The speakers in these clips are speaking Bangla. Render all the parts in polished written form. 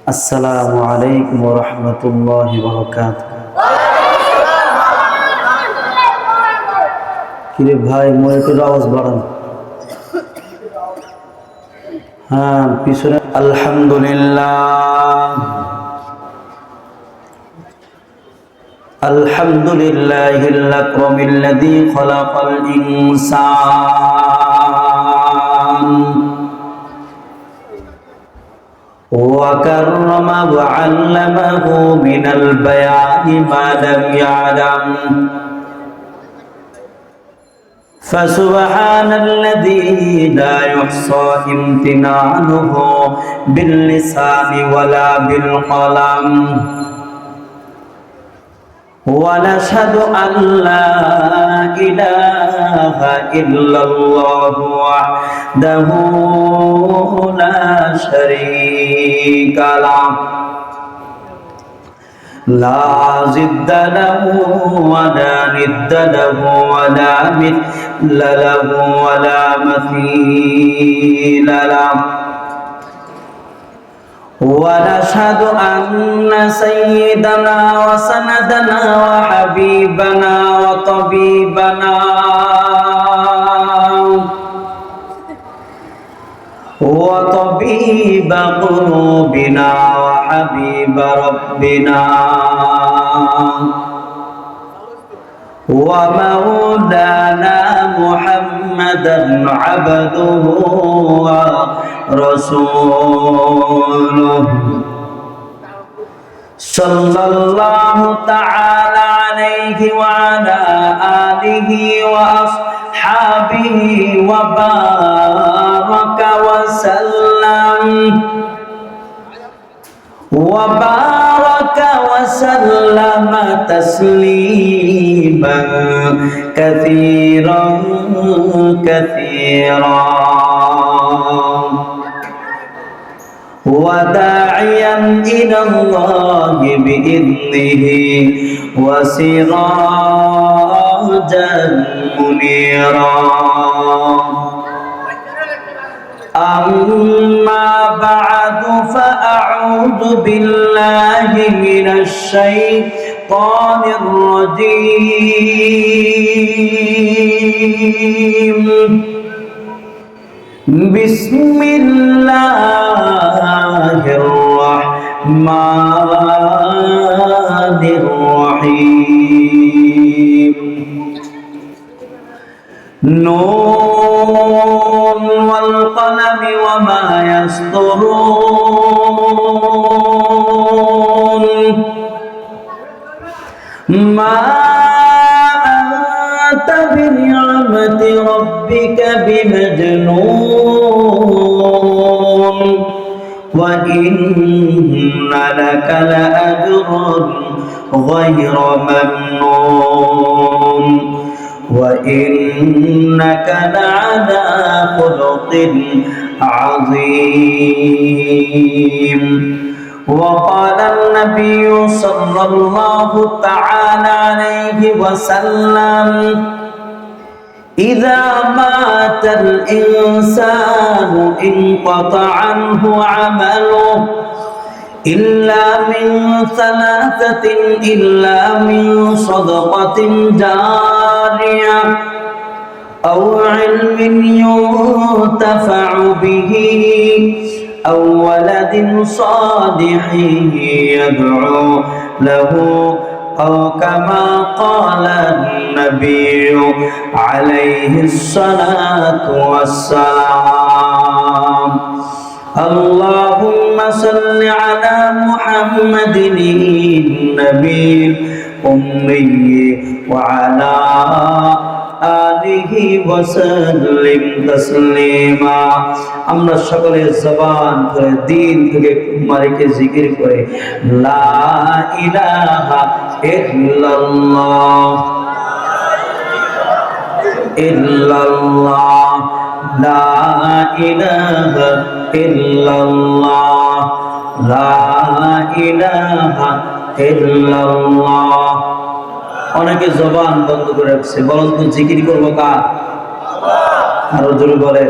আসসালামু আলাইকুম ওয়া রাহমাতুল্লাহি ওয়া বারাকাতুহু। কিরে ভাই, মাইকের আওয়াজ বাড়ান। হ্যাঁ, পিছনে আলহামদুলিল্লাহ আলহামদুলিল্লাহিল আকরামিল্লাযী খালাকাল ইনসান وكرم وعلمه من البيان ما لم يعلم فسبحان الذي لا يحصى امتنانه باللسان ولا بالقلم ونشهد أن لا إله إلا الله وحده لا شريك له لا ضد له ولا ند له ولا مثل له ولا مثيل له ونشهد أن سيدنا وسندنا وحبيبنا وطبيبنا وطبيب قلوبنا وحبيب ربنا ومولانا محمدا عبده ورسوله صلى الله تعالى عليه وعلى آله وأصحابه وبارك وسلم تسليما كثيرا كثيرا وداعيا إلى الله بإذنه وسراجا منيرا أما بعد فأعوذ بالله من الشيطان الرجيم بسم الله الرحمن الرحيم نون والقلم وما يسطرون ما أنت بنعمة ربك بمجنون وإن لك لأجرا غير ممنون وإنك لعلى خلق عظيم وقال النبي صلى الله تعالى عليه وسلم إذا مات الإنسان انقطع عنه عمله إلا من ثلاثة إلا من صدقة جارية أو علم ينتفع به أو ولد صالح يدعو له أو كما قال النبي عليه الصلاة والسلام اللهم صل على محمد النبي الأمي وعلى آله وسلم تسليما আমরা সকলে জবান করে দিল থেকে মালিককে জিকির করে লা ইলাহা ইল্লাল্লাহ ইল্লাল্লাহ লা ইলাহা ইল্লাল্লাহ লা ইলাহা ইল্লাল্লাহ। অনেকে জবান বন্ধ করে রাখছে, বলুন তো জিকির করবো কার? আরো জোরে বলেন।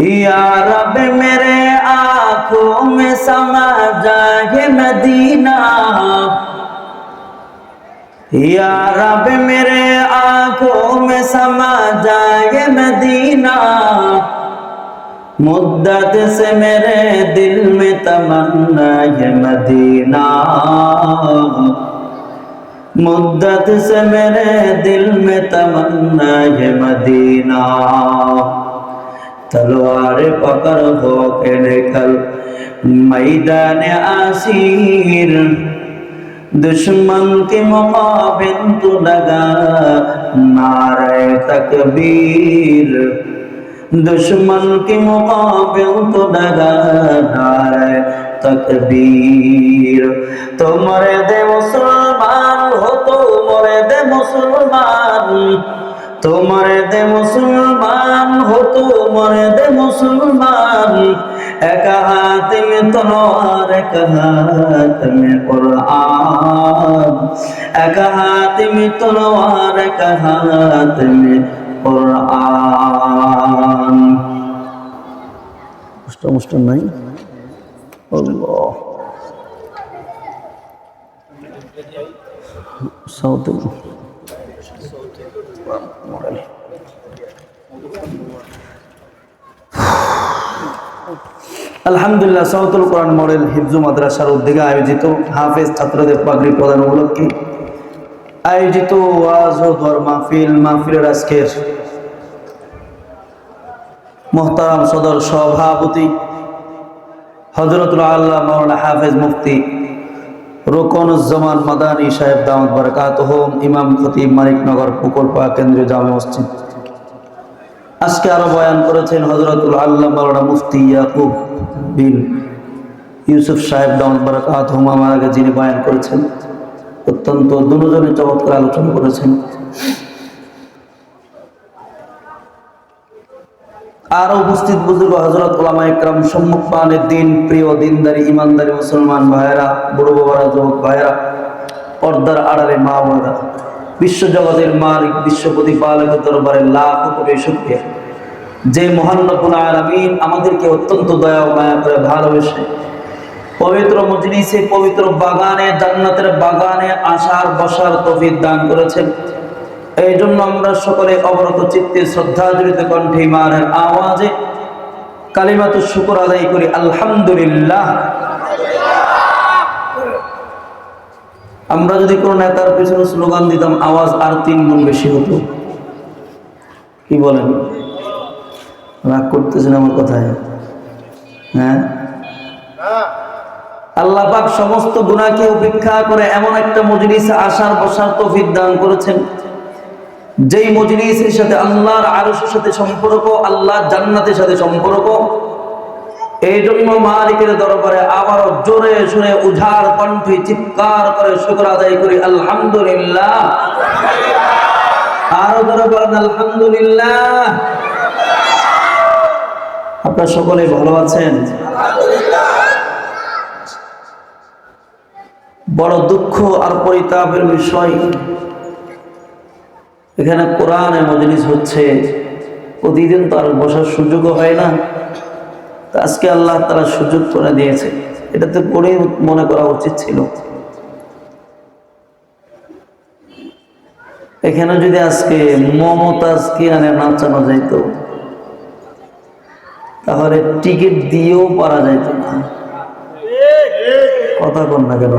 या रब मेरे आंखों में समा जाए मदीना, या रब मेरे आंखों में समा जाए मदीना, मुद्दत से मेरे दिल में तमन्ना है मदीना, मुद्दत से मेरे दिल में तमन्ना है मदीना। तलवार पकड़ हो के निकल मैदान आसीर, दुश्मन के मुकाबिल तू लगा नारे तकबीर, दुश्मन के मुकाबिल तो लगा नारे तकबीर। तो मरे दे मुसलमान हो, तो मरे दे मुसलमान, तो मरे दे मुसलमान हो, तो मरे दे मुसलमान। एक हाथ में तलवार, एक हाथ में कुरान, एक हाथ में तलवार, एक हाथ में कुरान। मुश्किल नहीं अल्लाह साउथ मॉडल। আলহামদুলিল্লাহ সাউথুল কোরআন মডেল হিফজু মাদ্রাসার উদ্যোগে আয়োজিত হাফেজ ছাত্রদের পাগড়ি প্রদান উপলক্ষে আয়োজিত ওয়াজ ও দোয়ার মাহফিলের আজকের মুহতারাম সদর সভাপতি হযরতুল আল্লামা মাওলানা হাফেজ মুফতি রুকনুজ্জামান মাদানী সাহেব দামাত বারাকাতুহু, ইমাম খতিব মানিকনগর পুকুরপাড়া কেন্দ্রীয় জামে মসজিদ। আজকে আরো বয়ান করেছেন হযরতুল আল্লামা মাওলানা মুফতি ইয়াকুব বিন ইউসুফ সাহেব দামাত বারাকাতুহু। আমার আগে যিনি বয়ান করেছেন অত্যন্ত দুজনে চমৎকার আলোচনা করেছেন। আর উপস্থিত বুজুর্গ হযরত উলামা ইকরাম, সম্মুখ পানের দিন প্রিয় দিনদারি ইমানদারি মুসলমান ভাইয়েরা, বুড়ো বাবারা, যুবক ভাইয়েরা, পর্দার আড়ালে মা বোনেরা, বিশ্বজগতের মালিক বিশ্ব প্রতিপালকের দরবারে লাখ কোটি শুকরিয়া, যে মহান রব্বুল আলামিন আমাদেরকে অত্যন্ত দয়া ও মায়া করে ভালোবেসে পবিত্র মজলিসে, পবিত্র বাগানে, জান্নাতের বাগানে আসার বসার তৌফিক দান করেছেন। এই জন্য আমরা সকলে অবরত চিত্তে শ্রদ্ধাজড়িত কণ্ঠে ইমানের আওয়াজে কালিমাতুশ শুকর আদায় করি আলহামদুলিল্লাহ। আমরা যদি কোনো নেতার পিছনে স্লোগান দিতাম, আওয়াজ আর 3 গুণ বেশি হতো। কি বলেন? রাগ করতেছেন আমার কথায়? হ্যাঁ, আল্লাহ পাক সমস্ত গুনাহকে উপেক্ষা করে এমন একটা মজলিসে আসার বসার তৌফিক দান করেছেন, যেই মজলিসের সাথে আল্লাহর আরশের সাথে সম্পর্ক, আল্লাহর জান্নাতের সাথে সম্পর্ক। এই জন্য মালিকের দরবারে আবারও জোরে শুনে উজাড় কণ্ঠে চিৎকার করে শুকর আদায় করি আলহামদুলিল্লাহ। আরো জোরে বলেন আলহামদুলিল্লাহ। আপনারা সকলে ভালো আছেন? বড় দুঃখ আর পরিতাপের বিষয়, এখানে কোরআনের মজলিস হচ্ছে, প্রতিদিন তো আর বসার সুযোগও হয় না। আজকে আল্লাহ তাআলা সুযোগ করে দিয়েছে, এটা তো করে মনে করা উচিত ছিল। এখানে যদি আজকে মমতাজকে আনে নাচানো যাইতো, তাহলে টিকিট দিয়েও পারা যাইত না। কথা কন না কেন?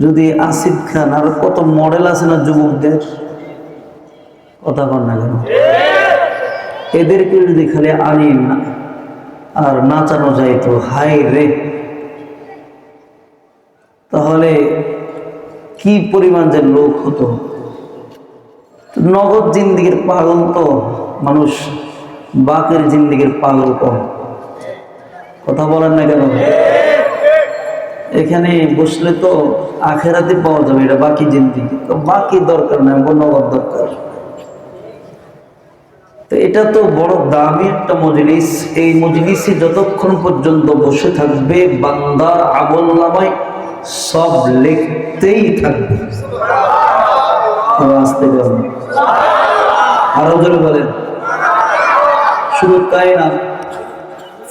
যদি আসিফ খান আর কত মডেল আছে না যুবকদের, কথা কন না কেন? এদেরকে যদি খালি আনি না আর নাচানো যাইতো, হাই রে, তাহলে কি পরিমাণ যে লোক হতো। নগদ জিন্দিগির পাগল তো মানুষ, বাকের জিন্দিগির পাগল কম। কথা বলেন না কেন? এখানে বসলে তো আখেরাতে পাওয়া যাবে, এটা বাকি জিন্দিগি, তো বাকি দরকার নাই, নগদ দরকার। তো এটা তো বড় দামি একটা মজলিস। এই মজলিসে যতক্ষণ পর্যন্ত বসে থাকবে, বান্দার আমলনামায় সব লিখতেই থাকবে। আসতে আরো জোরে বলেন শুরু কায়নাত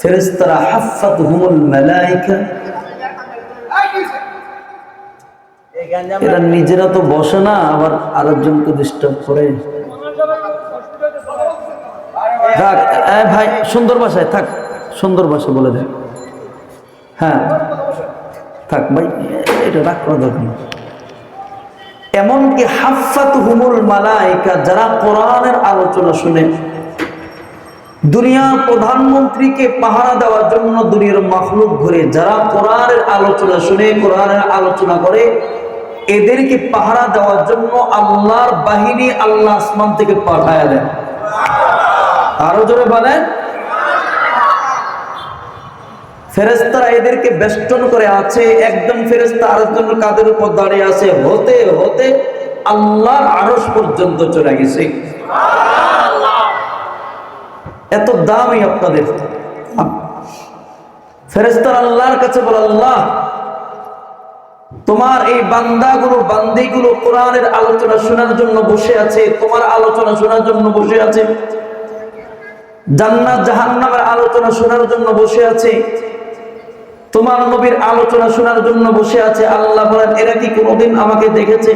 ফেরেশতারা হাফাতহুমুল মালায়েকা, এরা নিজেরা তো বসে না, আবার আরেকজনকে ডিস্টার্ব করে। থাক ভাই, সুন্দর ভাষায় থাক, সুন্দর ভাষা বলে দেন। হ্যাঁ থাক ভাই, এটা রাগ করা দরকার না। এমনকি হাফাতহুমুল মালায়েকা, যারা কোরআনের আলোচনা শুনে, দুনিয়ার প্রধানমন্ত্রীকে পাহারা দেওয়ার জন্য দুনিয়ার মাখলুক ঘুরে, যারা কোরআনের আলোচনা শুনে, কোরআনের আলোচনা করে, এদেরকে পাহারা দেওয়ার জন্য আল্লাহর বাহিনী আল্লাহ আসমান থেকে পাঠায় দেন। আরো জোরে বলেন। ফেরেশতারা এদেরকে বেষ্টন করে আছে, একজন ফেরেশতা আরেকজন কাদের উপর দাঁড়িয়ে আছে, হতে হতে আল্লাহর আরশ পর্যন্ত চলে গেছে। এত দামি আপনাদের। ফেরেশতারা আল্লাহর কাছে বলে, আল্লাহ তোমার এই বান্দাগুলো বান্দিগুলো কোরআনের আলোচনা শোনার জন্য বসে আছে, তোমার আলোচনা শোনার জন্য বসে আছে, জান্নাত জাহান্নামের আলোচনা শোনার জন্য বসে আছে, তোমার নবীর আলোচনা শোনার জন্য বসে আছে। আল্লাহ বলেন, এরা কি কোনোদিন আমাকে দেখেছে?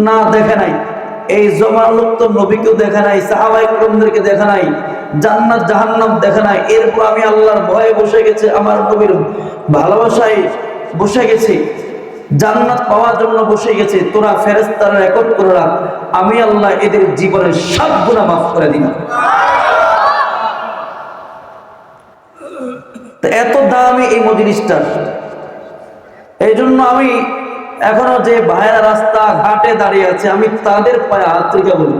না, দেখে নাই। এই জমার লোক তো নবীকেও দেখে নাই, সাহাবায়ে কেরামদেরকে দেখে নাই, জান্নাত জাহান্নাম দেখে নাই। এরপর আমি আল্লাহর ভয়ে বসে গেছে, আমার নবীর ভালোবাসায় বসে গেছে, জান্নাত পাওয়ার জন্য বসে গেছে। তোরা ফেরেশতারা রেকর্ড করে রাখ, আমি আল্লাহ এদের জীবনের সব গুনাহ মাফ করে দিলাম। এত দামি এই মজলিসটা। এই জন্য আমি এখনো যে ভাইরা রাস্তা ঘাটে দাঁড়িয়ে আছে, আমি তাদের পায়ে হাত রেখে বলি,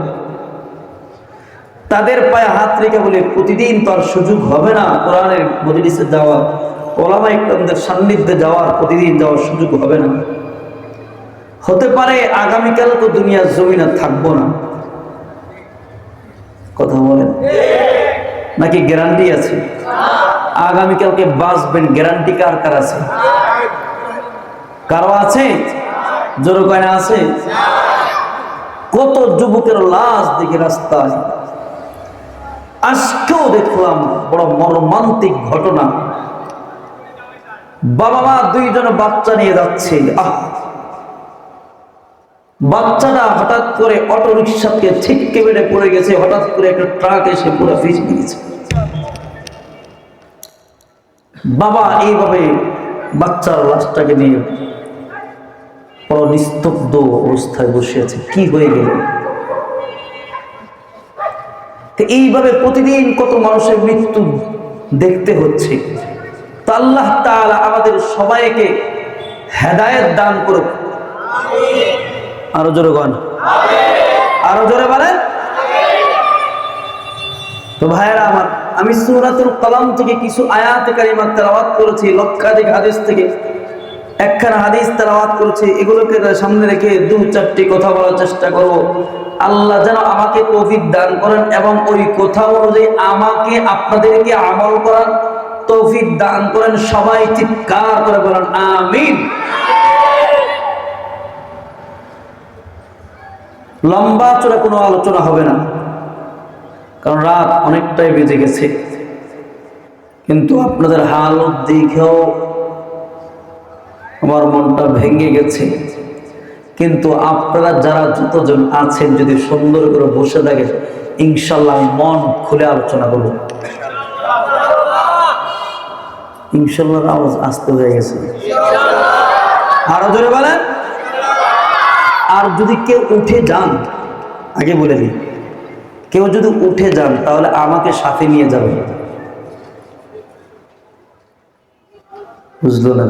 তাদের পায়ে হাত রেখে বলি, প্রতিদিন তো আর সুযোগ হবে না কোরআনের মজলিসে যাওয়ার, ওলামায়ে কেরামদের সান্নিধ্যে যাওয়ার, প্রতিদিন যাওয়ার সুযোগ হবে না। হতে পারে আগামীকাল তো দুনিয়ার জমিনে থাকবো না। কথা বলেন, নাকি গ্যারান্টি আছে? আগামীকালকে বাঁচবেন, গ্যারান্টি কার কার আছে? কারো আছে? জোরে কয় না আছে? কত যুবকের লাশ দেখি রাস্তায়, আজকেও দেখলাম বড় মর্মান্তিক ঘটনা। বাবা মা দুইজন বাচ্চা নিয়ে যাচ্ছে, বাচ্চাটা হঠাৎ করে অটো রিক্সাকে ছিটকে বেড়ে পড়ে গেছে, হঠাৎ করে একটা ট্রাক এসে পুরো পিছনে গেছে। বাবা এইভাবে বাচ্চার লাশটাকে নিয়ে বড় নিস্তব্ধ অবস্থায় বসে আছে, কি হয়ে গেল? এইভাবে প্রতিদিন কত মানুষের মৃত্যু দেখতে হচ্ছে। তো আল্লাহ তাআলা আমাদের সবাইকে হেদায়েত দান করুক। আরো জোরে বলেন, আরো জোরে বলেন। তো ভাইয়েরা আমার, আমি সূরাতুল কলম থেকে কিছু আয়াত কারিমা তেলাওয়াত করেছি, লক্ষাধিক হাদিস থেকে একখানা হাদিস তেলাওয়াত করেছি। এগুলোকে সামনে রেখে দু চারটি কথা বলার চেষ্টা করব। আল্লাহ যেন আমাকে তৌফিক দান করেন এবং ওই কথা অনুযায়ী আমাকে আপনাদেরকে আমল করার তৌফিক দান করেন। সবাই চিৎকার করে বলেন আমিন। লম্বা চড়া কোনো আলোচনা হবে না, কারণ রাত অনেকটাই বেজে গেছে। কিন্তু আপনাদের হালত দেখেও আমার মনটা ভেঙে গেছে। কিন্তু আপনারা যারা যতজন আছেন যদি সুন্দর করে বসে থাকেন, ইনশাল্লাহ আমি মন খুলে আলোচনা করব। ইনশাল্লাহ আওয়াজ আসতে হয়ে গেছে, আরো জোরে বলেন। আর যদি কেউ উঠে যান, আগে বলে দিই, কেউ যদি উঠে যান তাহলে আমাকে সাথে নিয়ে যাবে, বুঝলো না?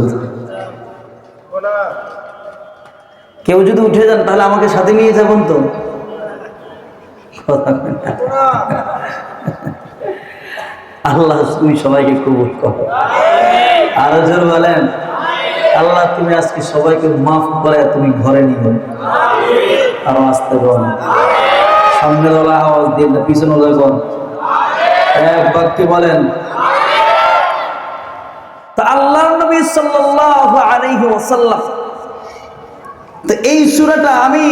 কেউ যদি উঠে যান তাহলে আমাকে সাথে নিয়ে যাবেন তো? আল্লাহ তুমি সবাইকে কবুল করো, আরো জোরে বলেন আল্লাহ তুমি আজকে সবাইকে মাফ করে তুমি ঘরে নিও। আরো আসতে বল, সামনে বলা আওয়াজ দিয়ে না, পিছনে বল, এক বাক্যে বলেন। তা আল্লাহর নবী সাল্লাল্লাহু আলাইহি ওয়াসাল্লাম, তো এই সূরাটা আমি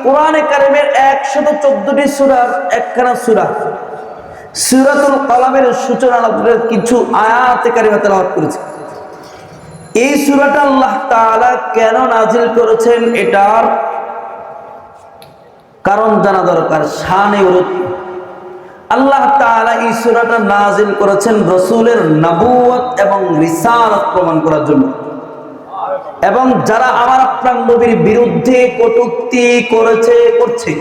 কোরআনে কারিমের 114টি সূরার একখানা সূরা, সূরাতুল কলামের সূচনা কিছু আয়াতে কারিমা তেলাওয়াত করেছি। এই সূরাটা আল্লাহ তাআলা কেন নাজিল করেছেন এটার কারণ জানা দরকার। শানে উরুত আল্লাহ তাআলা এই সূরাটা নাজিল করেছেন রাসূলের নবুয়ত এবং রিসালাত প্রমাণ করার জন্য, এবং যারা আমার আপনার নবীর বিরুদ্ধে কটূক্তি করছে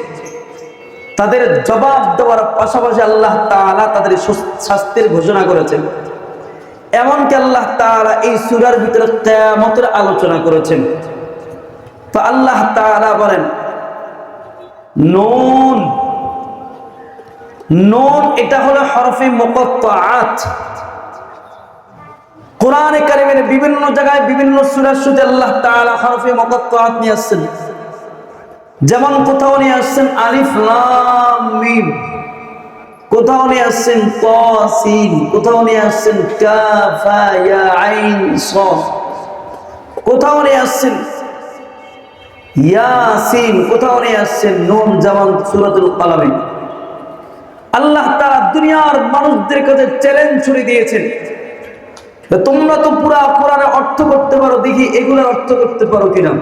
তাদের জবাব দেওয়ার পাশাপাশি আল্লাহ তাআলা তাদের শাস্তির ঘোষণা করেছেন। এমনকি আল্লাহ তাআলা এই সূরার ভিতরে কিয়ামতের আলোচনা করেছেন। তো আল্লাহ তাআলা বলেন নুন, নুন এটা হলো হরফে মুকাত্তাআত। কোরআনে কারিমের বিভিন্ন জায়গায় বিভিন্ন সূরার শুরুতে আল্লাহ তাআলা হরফে মুকাত্তাআত নিয়ে আসছেন। যেমন কোথাও নিয়ে আসছেন আলিফ লাম মিম, কোথাও নিয়ে আসছেন তা সিন, কোথাও নিয়ে আসছেন কাফ হা ইয়া আইন সাদ, কোথাও নিয়ে আসছেন ইয়াসিন, কোথাও নিয়ে আসছেন নুন, যেমন সূরাতুল কলামে। আল্লাহ তাআলা দুনিয়ার মানুষদের কাছে চ্যালেঞ্জ ছুড়ে দিয়েছেন, তোমরা তো পুরা কোরআনের অর্থ করতে পারো, দেখি এগুলোর অর্থ করতে পারো কিনা।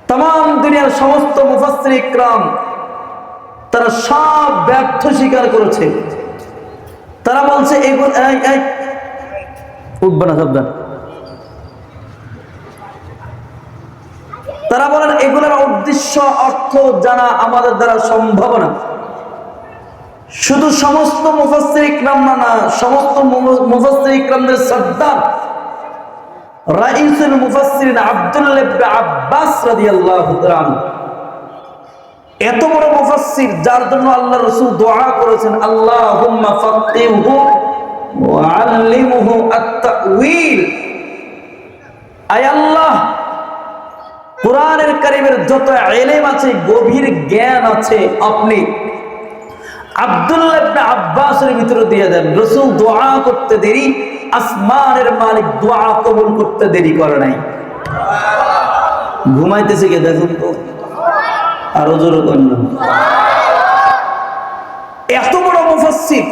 তাম দুনিয়ার সমস্ত মুফাসসির ইকরাম তারা সব ব্যর্থ স্বীকার করেছে। তারা বলছে এগুলো উঠবে না শব্দ, তারা বলেন এগুলোর উদ্দেশ্য অর্থ জানা আমাদের দ্বারা সম্ভব না। শুধু সমস্ত মুফাসসির ইকরাম না, সমস্ত মুফাসসির ইকরামদের সর্দার রাইসুল মুফাসসিরিন আব্দুল্লাহ ইবনে আব্বাস রাদিয়াল্লাহু তাআলা, এত বড় মুফাসসির যার জন্য আল্লাহ রাসূল দোয়া করেছেন আল্লাহুম্মা ফাক্কিহহু ওয়া আল্লিমহু আত-তা'ওয়িল। আয় আল্লাহ, কোরআনের কারিমের যত ইলম আছে, গভীর জ্ঞান আছে, আপনি আব্দুল্লাহ ইবনে আব্বাসের ভিতরে দিয়ে দেন। রাসূল দোয়া করতে দেরি, আসমানের মালিক দোয়া কবুল করতে দেরি করে নাই। ঘুমাইতেছে কে দেখুন তো, আরো জোরে বলেন। এত বড় মুফাসসির,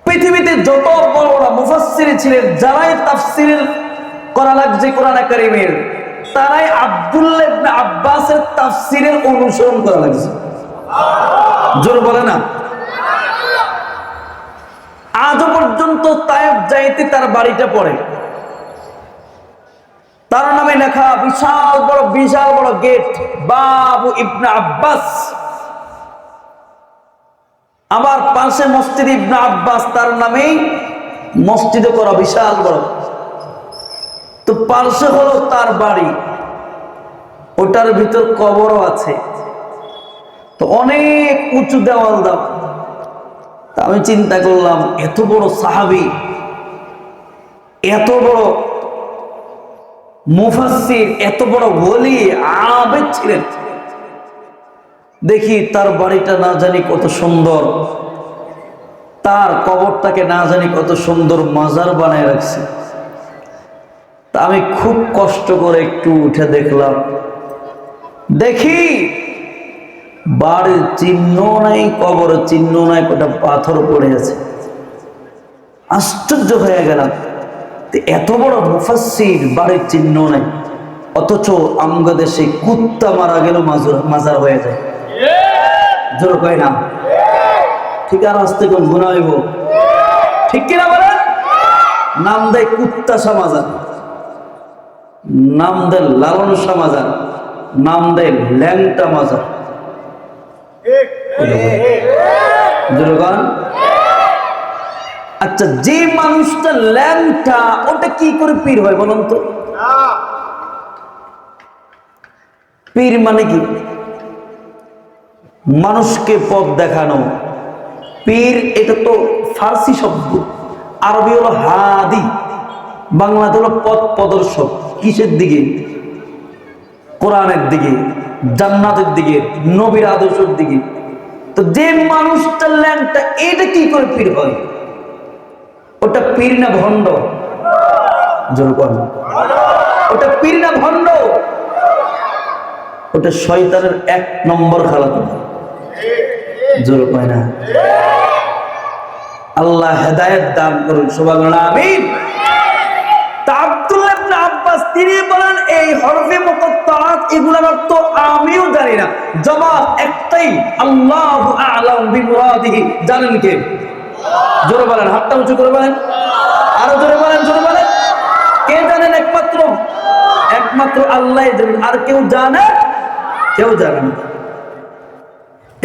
পৃথিবীতে যত বড় বড় মুফাসসির ছিলেন, যারাই তাফসীর করা লাগছে কোরআন কারীমের, তারাই আব্দুল্লাহ ইবনে আব্বাসের তাফসীরের অনুসরণ করা লাগছে। জোরে বলে না। আজও পর্যন্ত তায়েফ যাইতে তার বাড়িটা পড়ে, তার নামে লেখা বিশাল বড় গেট, বাবু ইবনে আব্বাস। আমার পাশে মসজিদ ইবনে আব্বাস, তার নামেই মসজিদে করা বিশাল বড়। তো পাশে হলো তার বাড়ি, ওটার ভিতর কবরও আছে। তো অনেক উঁচু দেওয়াল দাও। আমি চিন্তা করলাম, এত বড় সাহাবী, এত বড় মুফাসসির, এত বড় ওলি আবেদ ছিলেন, দেখি তার বাড়িটা না জানি কত সুন্দর, তার কবরটাকে না জানি কত সুন্দর মাজার বানায় রাখছে। তা আমি খুব কষ্ট করে একটু উঠে দেখলাম, দেখি বাড়ির চিহ্ন নাই, কবরের চিহ্ন নাই, কটা পাথর পড়ে আছে। আশ্চর্য হয়ে গেলাম, এত বড় মুফাসসির, বাড়ির চিহ্ন নাই, অথচ আমগো দেশে কুত্তা মারা গেল মাজার হয়ে যায়। জোর কয় না? ঠিক আর আসতে কোন গুনাহ হইব, ঠিক কিনা বলেন? নাম দেয় কুত্তা সমাজার, নাম দেয় লালন সমাজার, নাম দেয় ল্যাংটা মাজার। আচ্ছা, যে মানুষটা ল্যাংটা, ওটা কি করে পীর হয় বলুন তো? পীর মানে কি? মানুষকে পথ দেখানো। পীর এটা তো ফার্সি শব্দ, আরবি হলো হাদি, বাংলাতে হলো পথ প্রদর্শক। কিসের দিকে? কোরআনের দিকে, জান্নাতের দিকে, নবীর আদর্শের দিকে। তো যে মানুষটা ল্যাংটা, এটা কি করে পীর হয়? ওটা পীর না ভণ্ড? জোর করেন, ওটা পীর না ভণ্ড? ওটা শয়তানের 1 নম্বর খালাতো। জোর কয় না? আল্লাহ হেদায়েত দান করুন, সুবহানাল্লাহ, আমিন। তা আব্দুল্লাহ ইবনে আব্বাস তিনি বলেন এই হরফে মুকাত্তাআত এগুলোর অর্থ আমিও জানি না, জবাব একটাই, আল্লাহু আ'লাম বিমুরাদিহি। জানেন কে? জোরে বলেন, হাতটা উঁচু করে বলেন, আরো জোরে বলেন, জোরে বলেন। কে জানেন? একমাত্র আল্লাহ জানেন, আর কেউ জানে? কেউ জানে না।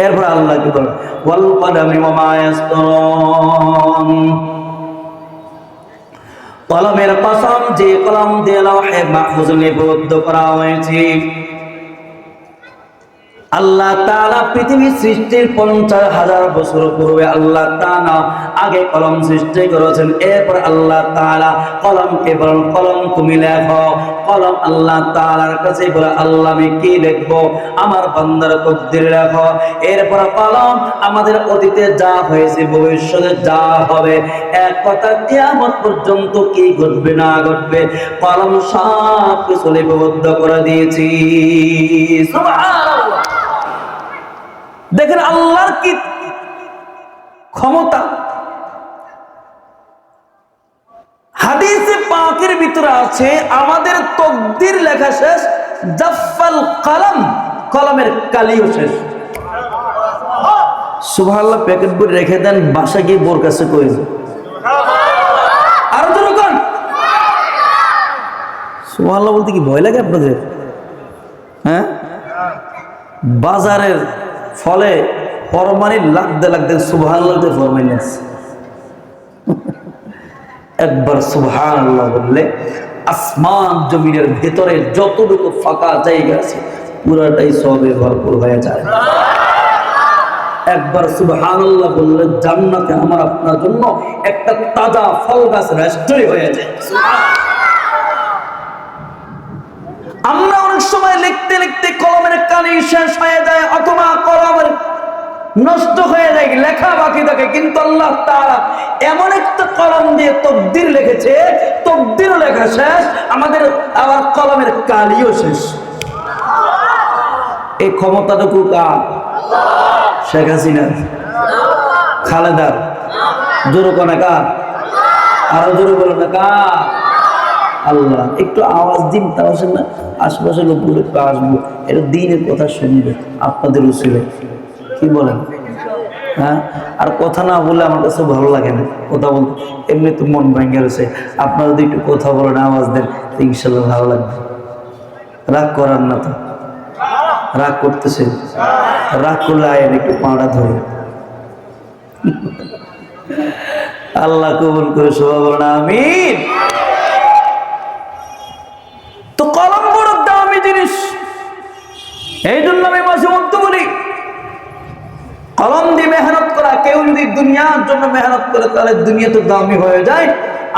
এরপর আল্লাহ কি বলেন? ওয়াল কলামি ওয়া মা ইয়াসতুরুন। কলমের কসম, যে কলম দিয়ে লাওহে মাহফুজে লিপিবদ্ধ করা হয়েছে। আল্লাহ তাআলা পৃথিবী সৃষ্টির 50,000 বছর পূর্বে আল্লাহ তাআলা আগে কলম সৃষ্টি করেছেন। এরপর আল্লাহ তাআলা কলমকে বলেন, কলম তুমি লেখো। কলম আল্লাহ তাআলার কাছে বলে, আল্লাহ আমি কি লিখবো? আমার বান্দার তাকদীর লেখো। এরপর কলম আমাদের অতীতে যা হয়েছে, ভবিষ্যতে যা হবে, এক কথা কিয়ামত পর্যন্ত কি ঘটবে না ঘটবে, কলম সব কিছু লিপিবদ্ধ করে দিয়েছি। সুবহানাল্লাহ। দেখেন আল্লাহর কি ক্ষমতা। হাদিসে পাকের ভিতরে আছে আমাদের তাকদীর লেখা শেষ, জাফাল কলম, কলমের কালিও শেষ। সুবহানাল্লাহ। প্যাকেট করে রেখে দেন, বাসা গিয়ে বোর কাছে কই আরো তো কোন সুবহানাল্লাহ বলতে কি ভয় লাগে আপনাদের? হ্যাঁ, বাজারের ফলে ফরমানি লাগতে সুবহানাল্লাহ ফরমানি আছে। একবার সুবহানাল্লাহ বললে আসমান জমিনের ভেতরে যতটুকু ফাঁকা জায়গা আছে পুরাটাই সবে ভরপুর হয়ে যায়। একবার সুবহানাল্লাহ বললে জান্নাতে আমার আপনার জন্য একটা তাজা ফল গাছ রাষ্ট্রই হয়ে যায়। আমরা অনেক সময় লিখতে লিখতে কলমের কালি শেষ হয়ে যায়, অথবা কলমের নষ্ট হয়ে যায়, লেখা বাকি থাকে, কিন্তু আল্লাহ তাআলা এমন একটা কলম দিয়ে তাকদীর লিখেছে, তাকদীরও লেখা শেষ, আমাদের আবার কলমের কালিও শেষ। এই ক্ষমতাটুকু কার? শেখ হাসিনা, খালেদার? জোরে কোনা কার? আরো জোরে বলো না কার? আল্লাহ। একটু আওয়াজ দিন, তা আসেন না, আশপাশের লোকগুলো একটু আসবো, এটা দিনের কথা শুনবে আপনাদের উসিলে। কি বলেন? হ্যাঁ, আর কথা না বললে আমার কাছে ভালো লাগে না কথা বলতে, এমনি তো মন ভেঙে রয়েছে। আপনারা যদি একটু কথা বলেন, আওয়াজ দেন, ইনশাল্লাহ ভালো লাগবে। রাগ করার না তো? রাগ করতেছেন? রাগ করলে আয়েন একটু পাড়া ধরে। আল্লাহ কবুল করে সবাই বলেন আমিন। তো কলম বড় দামি জিনিস, এই জন্য আমি মাঝে মধ্যে বলি কলম দিয়ে মেহনত করা। কেউ যদি দুনিয়ার জন্য মেহনত করে তাহলে দুনিয়া তো দামি হয়ে যায়,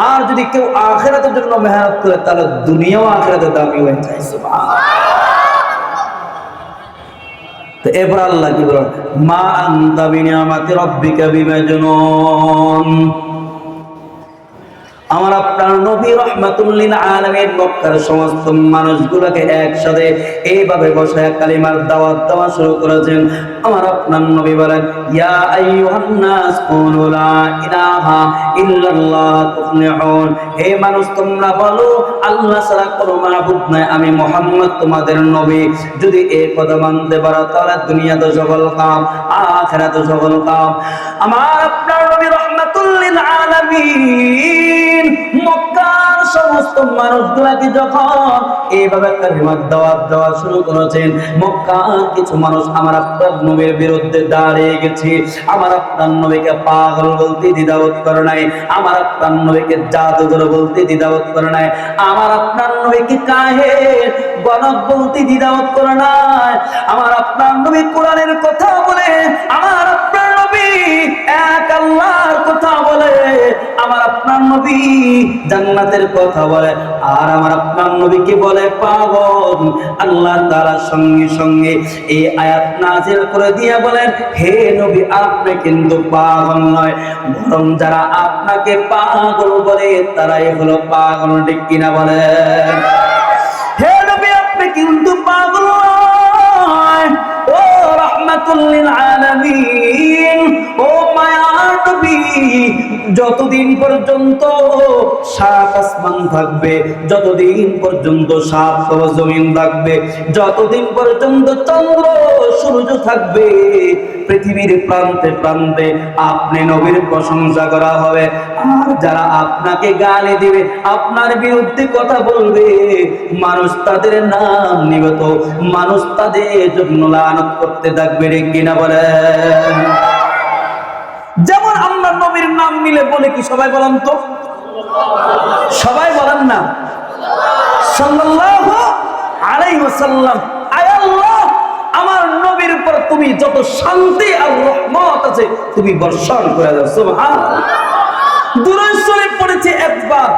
আর যদি কেউ আখিরাতের জন্য মেহনত করে তাহলে দুনিয়াও আখিরাতে দামি হয়ে যায়। তো এবার আল্লাহ কি বলেন? মা আনতা বিনিয়ামাতি রাব্বিকা বিমাজনুন। আমার আপনার নবী রাহমাতুল লিল আলামিন মক্কার সমস্ত মানুষগুলোকে একসাথে এইভাবে বসায় কালিমার দাওয়াত দেওয়া শুরু করেছেন। আমার আপনার নবী বলেন, ইয়া আইয়ুহান নাস কুলু লা ইলাহা ইল্লাল্লাহ তুফলিহুন। হে মানুষ তোমরা বলো আল্লাহ ছাড়া কোনো মাবুদ নাই, আমি মুহাম্মদ তোমাদের নবী। যদি এই কথা মানতে পারো তাহলে দুনিয়াতে সকল কাম, আখিরাতে সকল কাম। আমার আপনার নবী রাহমাতুল লিল আলামিন মক্কার সমস্ত মানুষগুলাকে যখন এইভাবে কালিমার দাওয়াত দেওয়া শুরু করেছেন, মক্কার কিছু মানুষ আমার আপনার নবীর বিরুদ্ধে দাঁড়িয়ে গেছে। আমার আপনার নবীকে পাগল বলতে দ্বিধাবোধ করে নাই, আমার আপনার নবীকে জাদুঘর বলতে দ্বিধাবোধ করে নাই, আমার আপনার নবীকে কাহের গণক বলতে দ্বিধাবোধ করে নাই। আমার আপনার নবী কোরআনের কথা বলে, আমার আপনার নবী এক আল্লাহর কথা বলে, আমার আপনার নবী জান্নাতের কথা বলে, আর আমার আপনার নবীকে বলে পাগল। আল্লাহ তাআলা সঙ্গে সঙ্গে এই আয়াত নাযিল করে দিয়ে বলেন, হে নবী আপনি কিন্তু পাগল নয়, বরং যারা আপনাকে পাগল বলে তারাই হলো পাগল। ঠিক কিনা বলেন? হে নবী আপনি কিন্তু পাগল নয়। ও রাহমাতুল লিল আলামিন যতদিন পর্যন্ত সাত আসমান থাকবে, যতদিন পর্যন্ত সাত জমিন থাকবে, যতদিন পর্যন্ত চন্দ্র সূর্য থাকবে, পৃথিবীর প্রান্তে প্রান্তে আপনি নবীর প্রশংসা করা হবে। আর যারা আপনাকে গালি দিবে, আপনার বিরুদ্ধে কথা বলবে, মানুষ তাদের নাম নিবে, তো মানুষ তাদের জন্য লানত করতে থাকবে। রে কিনা বলেন? যেমন আমরা নবীর নাম নিলে বলে কি সবাই বলেন তো? সবাই বলেন না সাল্লাল্লাহু আলাইহি ওয়াসাল্লাম। আয় আল্লাহ, আমার নবীর উপর তুমি যত শান্তি আর রহমত আছে তুমি বর্ষণ করে দাও। সুবহানাল্লাহ। দুরূদ শরীফ পড়েছে একবার,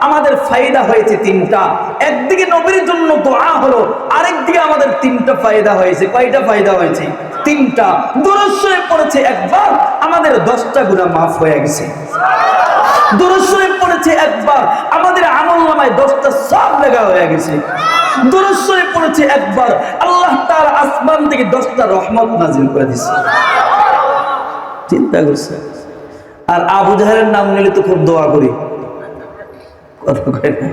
আমাদের ফায়দা হয়েছে তিনটা। একদিকে নবীর জন্য দোয়া হলো, আরেকদিকে আমাদের তিনটা ফায়দা হয়েছে। কয়টা ফায়দা হয়েছে? তিনটা। দুরূদ শরীফ পড়েছে একবার, আমাদের 10টা গুনাহ মাফ হয়ে গেছে। দুরূদ শরীফ পড়েছে একবার, আমাদের আমলনামায় 10টা সওয়াব লেখা হয়ে গেছে। দুরূদ শরীফ পড়েছে একবার, আল্লাহ তাআলা আসমান থেকে 10টা রহমত নাযিল করে দিয়েছে। চিন্তা করছে। আর আবু জাহেলের নাম নিলে তো খুব দোয়া করি, কথা কয় না,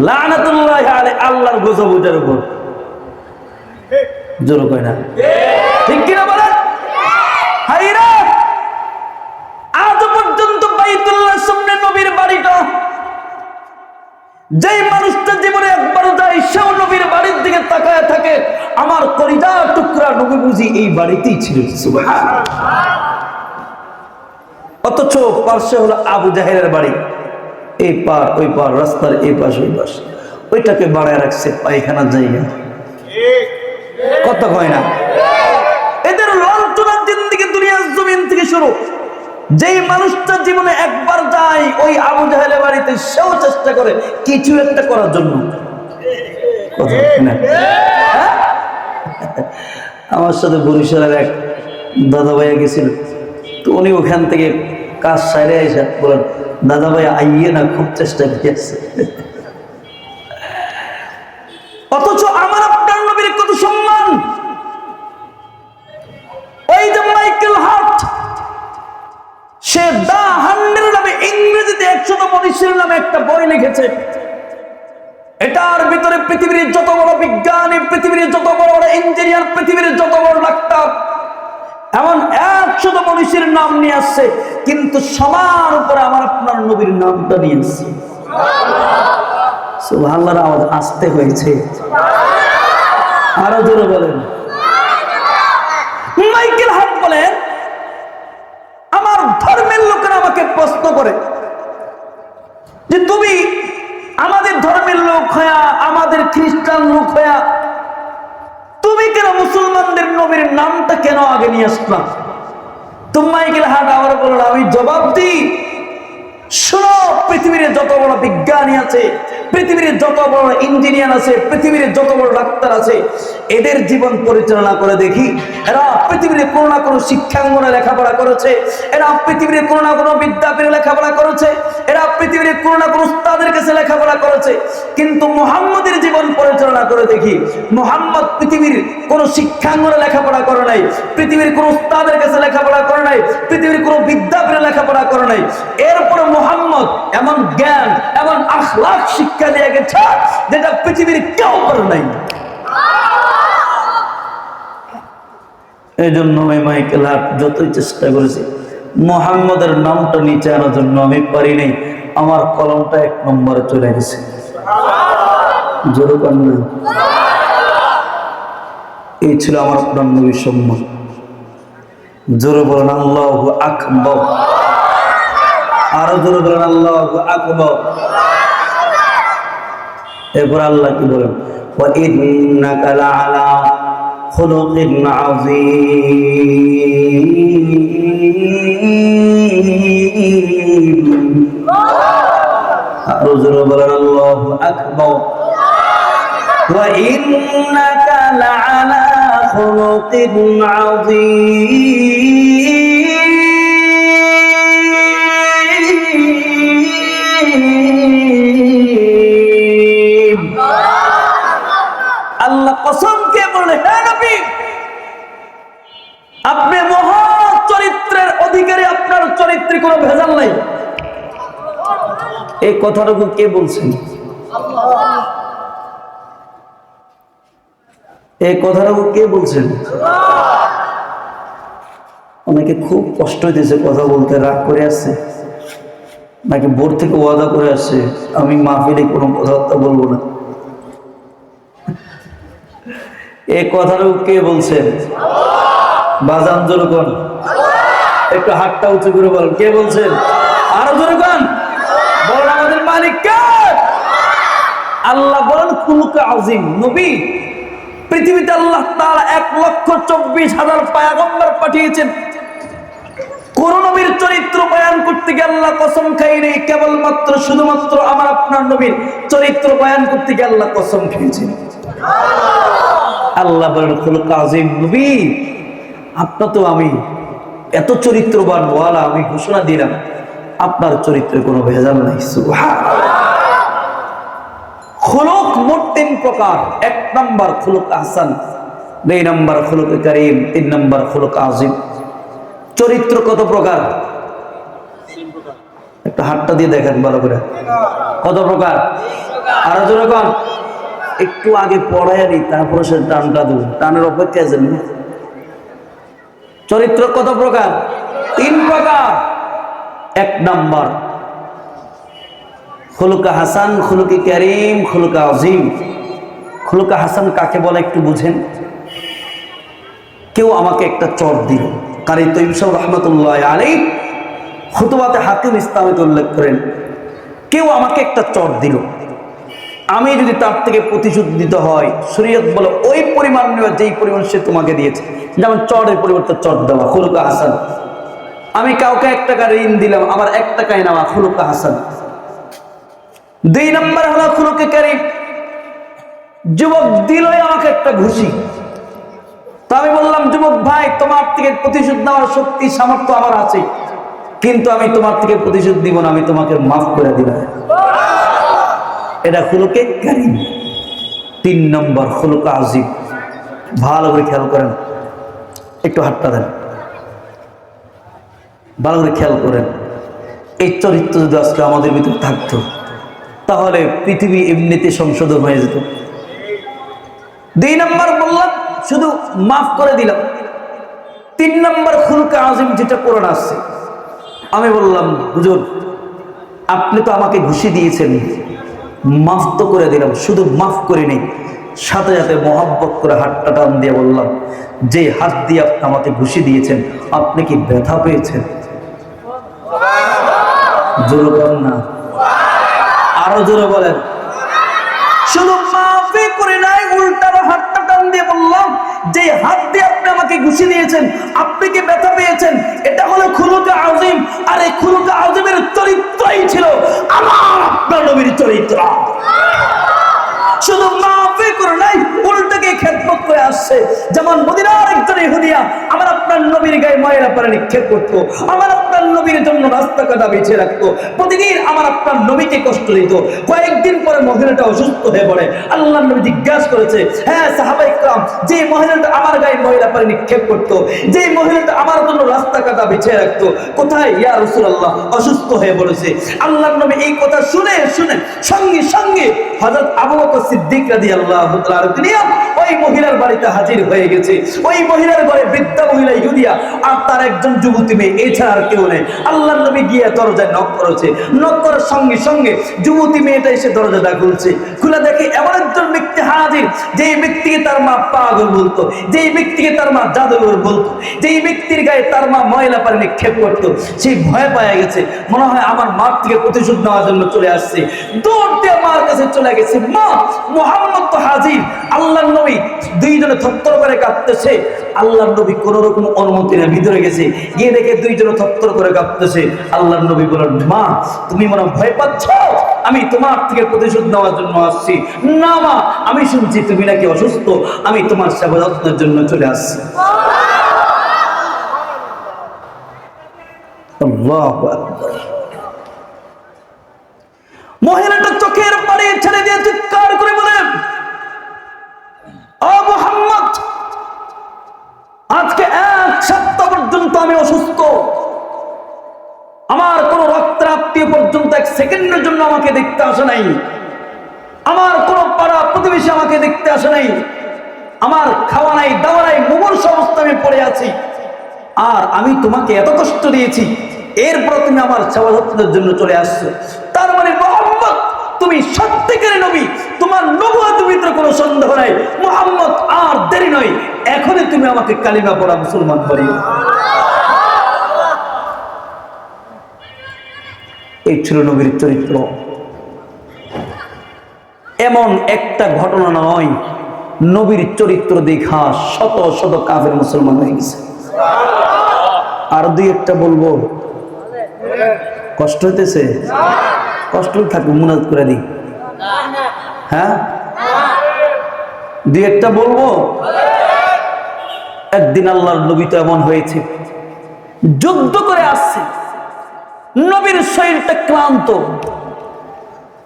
লানাতুল্লাহি আলাইহি, আল্লাহর গজব ওটার উপর। জোর কয় না, ঠিক কিনা বলেন? হায়রে, আজ পর্যন্ত বাইতুল্লাহর সামনে নবীর বাড়িটা, যেই মানুষটা জীবনে একবার যায় সেও নবীর বাড়ির দিকে তাকায় থাকে। আমার কলিজার টুকরা নবী বুঝি এই বাড়িতেই ছিল। সুবহানাল্লাহ। অথচ পাশে হলো আবু জাহেলের বাড়ি, এই পার ওই পার, রাস্তার এই পাশ ওই পাশ, ওইটাকে বাড়ায় রাখছে পায়খানার জায়গা। কত কয় না? এদের লাঞ্ছনার জিন্দেগি দুনিয়ার জমিন থেকে শুরু। যেই মানুষটা জীবনে একবার যায় ওই আবু জাহেলের বাড়িতে, সেও চেষ্টা করে কিছু একটা করার জন্য। কথা না? আমার সাথে বরিশালের এক দাদা ভাইয়া গেছিল, তো উনি ওখান থেকে কাজ সাইরে এসে বলেন, দাদা ভাই আইয়ে না, খুব চেষ্টা করেছে। অথচ আমার আপনার নবীর কত সম্মান। ওই যে মাইকেল হার্ট, সে দা 100 নামে ইংরেজিতে 100 মনীষীর নামে একটা বই লিখেছে। এটার ভিতরে পৃথিবীর যত বড় বিজ্ঞানী, পৃথিবীর যত বড় বড় ইঞ্জিনিয়ার, পৃথিবীর যত বড় ডাক্তার, এমন 100 মনীষীর নাম নিয়ে আসছে, কিন্তু সবার উপরে আমার আপনার নবীর নামটা নিয়ে আসছে। সুবহানাল্লাহর আওয়াজ আসতে হয়েছে, আরো জোরে বলেন। মাইকেল হার্ট বলেন, আমার ধর্মের লোকেরা আমাকে প্রশ্ন করে যে তুমি আমাদের ধর্মের লোক হয়া, আমাদের খ্রিস্টান লোক হয়া, তুমি কেন মুসলমানদের নবীর নামটা কেন আগে নিয়ে আসলাম? তো মাইকেল হার্ট আবার বলল, আমি জবাব দিই, শোনো, পৃথিবীর যত বড় বিজ্ঞানী আছে, পৃথিবীর যত বড় ইঞ্জিনিয়ার আছে, পৃথিবীর যত বড় ডাক্তার আছে, এদের জীবন পরিচালনা করে দেখি, এরা পৃথিবীর কোনো না কোনো শিক্ষাঙ্গনে লেখাপড়া করেছে, এরা পৃথিবীর কোনো না কোনো বিদ্যাপীঠে লেখাপড়া করেছে, এরা পৃথিবীর কোনো না কোনো উস্তাদের কাছে লেখাপড়া করেছে, কিন্তু মুহাম্মদের জীবন পরিচালনা করে দেখি, মুহাম্মদ পৃথিবীর কোনো শিক্ষাঙ্গনে লেখাপড়া করে নাই, পৃথিবীর কোনো উস্তাদের কাছে লেখাপড়া করে নাই, পৃথিবীর কোনো বিদ্যাপীঠে লেখাপড়া করে নাই। এরপরে মুহাম্মদ এমন জ্ঞান, এমন আখলাক শিক্ষা দিয়ে গেছে যেটা পৃথিবীর কেউ করে নাই। এই জন্য আমি মাইকেল হার্ট যতই চেষ্টা করেছি মুহাম্মদের নামটা নিচে আনার জন্য আমি পারি নাই, আমার কলমটা 1 নম্বরে চলে গেছে। জোরে কান্না। এই ছিল আমার আপনার নবীর সম্মান। জোরে বলেন আল্লাহু আকবার, আরো জোরে বলেন আল্লাহু আকবার। এরপর আল্লাহ কি বলেন, ওয়া ইন্নাকা লাআলা খুলুকিন আযীম। আরো জোরে বলেন আল্লাহু আকবার। ওয়া ইন্নাকা লাআলা খুলুকিন আযীম। আল্লাহ কসমকে বলে, হে নবী, আপনি মহা চরিত্রের অধিকারী, আপনার চরিত্রে কোনো ভেজাল নাই। এই কথাটুকু কে বলছেন? এই কথাটুকু কে বলছেন? অনেকে খুব কষ্ট হইতেছে কথা বলতে, রাগ করে আসছে, নাকি বোর্ড থেকে ওয়াদা করে আসছে আমি মাহফিলে কোনো কথাবার্তা বলবো না। এই কথাটুকু কে বলছেন? বাজান জোরে কোন, একটু হাতটা উঁচু করে বলেন, কে বলছেন? আরো জোরে কোন, বলেন আমাদের মালিক কে? আল্লাহ বলেন খুলুকে আজিম। নবী, পৃথিবীতে আল্লাহ তাআলা 1,24,000 পয়গম্বর পাঠিয়েছেন। কোন নবীর চরিত্র বয়ান করতে গিয়ে আল্লাহ কসম খাই নেই, কেবলমাত্র শুধুমাত্র আমার আপনার নবীর চরিত্র বয়ান করতে গিয়ে আল্লাহ কসম খেয়েছেন। আল্লাহ বলেন খুলুকে আজিম। নবী, আপনার তো আমি এত চরিত্রবান ওয়ালা, আমি ঘোষণা দিলাম আপনার চরিত্রে কোনো ভেজাল নাই। সুবহানাল্লাহ। খুলুক মোট 3 প্রকার। 1 নম্বর খুলুক হাসান, 2 নম্বর খুলুক কারীম, 3 নম্বর খুলুক আজিম। চরিত্র কত প্রকার? একটা হাতটা দিয়ে দেখেন ভালো করে, কত প্রকার? আরো জোরে কোন, একটু আগে পড়ায় নি, তারপরে সে টানটা দেব, টানের অপেক্ষা আছেন। চরিত্র কত প্রকার? 3 প্রকার। 1 নম্বর খুলুকে হাসান, খুলুকে কারীম, খুলুকে আজিম। খুলুকে হাসান কাকে বলে একটু বুঝেন? কেউ আমাকে একটা চট দিল, কারি তৈয়ব সাহেব রাহমাতুল্লাহ আলাইহি খুতবাতে হাকিম ইসলামে উল্লেখ করেন, কেউ আমাকে একটা চট দিল, আমি যদি তার থেকে প্রতিশোধ দিতে হয়, শরীয়ত বলে ওই পরিমাণ নেওয়া যেই পরিমাণ সে তোমাকে দিয়েছে। যেমন চটের পরিবর্তে চট দেওয়া, খুলুকে হাসান। আমি কাউকে 1 টাকা ঋণ দিলাম, আমার 1 টাকায় নেওয়া, খুলুকে হাসান। 2 নম্বর হলো খুলুকে কারীম। যুবক দিলই আমাকে একটা ঘুষি, তো আমি বললাম যুবক ভাই, তোমার থেকে প্রতিশোধ নেওয়ার শক্তি সামর্থ্য আমার আছে, কিন্তু আমি তোমার থেকে প্রতিশোধ দিব না, আমি তোমাকে মাফ করে দিলাম। এটা খুলুকে কারীম। 3 নম্বর খুলুকে আজিম। ভালো করে খেয়াল করেন, একটু হাতটা দেন, ভালো করে খেয়াল করেন। এই চরিত্র যদি আজকে আমাদের ভিতরে থাকতো, তাহলে পৃথিবী এমনিতে সংশোধন হয়ে যেত। 2 নম্বর বললাম শুধু মাফ করে দিলাম। 3 নম্বর খুলুকে আজিম, যেটা কোরআন আসছে। আমি বললাম হুজুর, আপনি তো আমাকে ঘুষি দিয়েছেন, মাফ তো করে দিলাম, শুধু মাফ করে নেই, সাথে সাথে মহব্বত করে হাতটা টান দিয়ে বললাম, যে হাত দিয়ে আপনি আমাকে ঘুষি দিয়েছেন, আপনি কি ব্যথা পেয়েছেন? জোরে বলেন না, আরো জোরে বলেন। শুধু মাফই করে নাই, উল্টার হাতটা টান দিয়ে বললাম, যে হাত দিয়ে আপনি আমাকে ঘুষি দিয়েছেন, আপনি কি ব্যথা পেয়েছেন? এটা হলো খুলুকে আজিম। আর এই খুলুকে আজিমের চরিত্রই ছিল আমার আপনার নবীর চরিত্র। শুধু মাফই করে নাই, উল্টাকে খেদমত করে আসছে। যেমন মদিনার একজন ইহুদিয়া আমার আপনার নবীর গায়ে ময়লা পানি নিক্ষেপ করতো, আমার আপনার নবীর জন্য রাস্তা কাটা বেছে রাখতো, প্রতিদিন আমার আপনার নবীকে কষ্ট দিত। কয়েকদিন পরে মহিলাটা অসুস্থ হয়ে পড়ে। আল্লাহর নবী জিজ্ঞাসা করেছে, হ্যাঁ সাহাবায়ে কেরাম, যে মহিলাটা আমার গায়ে ময়লা পানি নিক্ষেপ করতো, যে মহিলাটা আমার জন্য রাস্তা কাটা বেছে রাখতো, কোথায়? ইয়া রাসূলুল্লাহ, অসুস্থ হয়ে পড়েছে। আল্লাহর নবী এই কথা শুনে শুনে সঙ্গে সঙ্গে হযরত আবু বকর সিদ্দিক রাদিয়াল্লাহু তাআলা তিনি ওই মহিলার বাড়িতে হাজির হয়ে গেছে। ওই মহিলার ঘরে বৃদ্ধা মহিলা ইহুদিয়া আর তার একজন যুবতী মেয়ে, এছাড়া আর কেউ নেই। আল্লাহর নবী গিয়ে দরজায় নক করেছে, নক করার সঙ্গে সঙ্গে যুবতী মেয়েটা এসে দরজাটা খুলছে। খুলে দেখে এমন একজন ব্যক্তি হাজির, যেই ব্যক্তিকে তার মা পাগল বলতো, যেই ব্যক্তিকে তার মা জাদুঘর বলতো, যেই ব্যক্তির গায়ে তার মা ময়লা পানি নিক্ষেপ করতো। সেই ভয় পাওয়া গেছে, মনে হয় আমার মার থেকে প্রতিশোধ নেওয়ার জন্য চলে আসছে। দৌড় দিয়ে মার কাছে চলে গেছে, মা মুহাম্মদ তো হাজির। আল্লাহর নবী দুইজনে থরথর করে কাঁপতেছে। আল্লাহর নবী কোন রকম অনুমতি না, ভিতরে গেছে, গিয়ে দেখে দুইজনে থরথর করে কাঁপতেছে। আল্লাহর নবী বলেন, মা তুমি মনে ভয় পাচ্ছ? আমি তোমার থেকে প্রতিশোধ নেওয়ার জন্য আসছি। না মা, আমি শুনছি তুমি নাকি অসুস্থ, আমি তোমার সেবা যত্নের জন্য চলে আসছি। আল্লাহু আকবার। মহিলাটা চোখের পানি ছেড়ে দিয়ে চিৎকার করে বলেন, ও মুহাম্মদ, আজকে 1 সপ্তাহ পর্যন্ত আমি অসুস্থ, আমার কোন রক্তের আত্মীয় পর্যন্ত 1 সেকেন্ড সেকেন্ডের জন্য আমাকে দেখতে আসে নাই, আমার কোনো পাড়া প্রতিবেশী আমাকে দেখতে আসে নাই, আমার খাওয়া নাই দাওয়া নাই, মুমূর্ষু অবস্থায় আমি পড়ে আছি, আর আমি তোমাকে এত কষ্ট দিয়েছি, এরপর তুমি আমার সেবা যত্নের জন্য চলে আসছো। তার মানে মুহাম্মদ তুমি সত্যিকারের নবী, তোমার নবুয়তের ভিতরে কোনো সন্দেহ নাই। মুহাম্মদ আর দেরি নয়, এখনই তুমি আমাকে কালিমা পড়া মুসলমান করিও। এই ছিল নবীর চরিত্র। এমন একটা ঘটনা নয়, নবীর চরিত্র দেখা শত শত কাফের মুসলমান হয়ে গেছে। আর দুই একটা বলবো, কষ্ট হইতেছে? কষ্ট থাকবে, মুনাজাত করে দিই। হ্যাঁ, দুই একটা বলবো। একদিন আল্লাহর নবী তো এমন হয়েছে, যুদ্ধ করে আসছে, নবীর শরীরটা ক্লান্ত,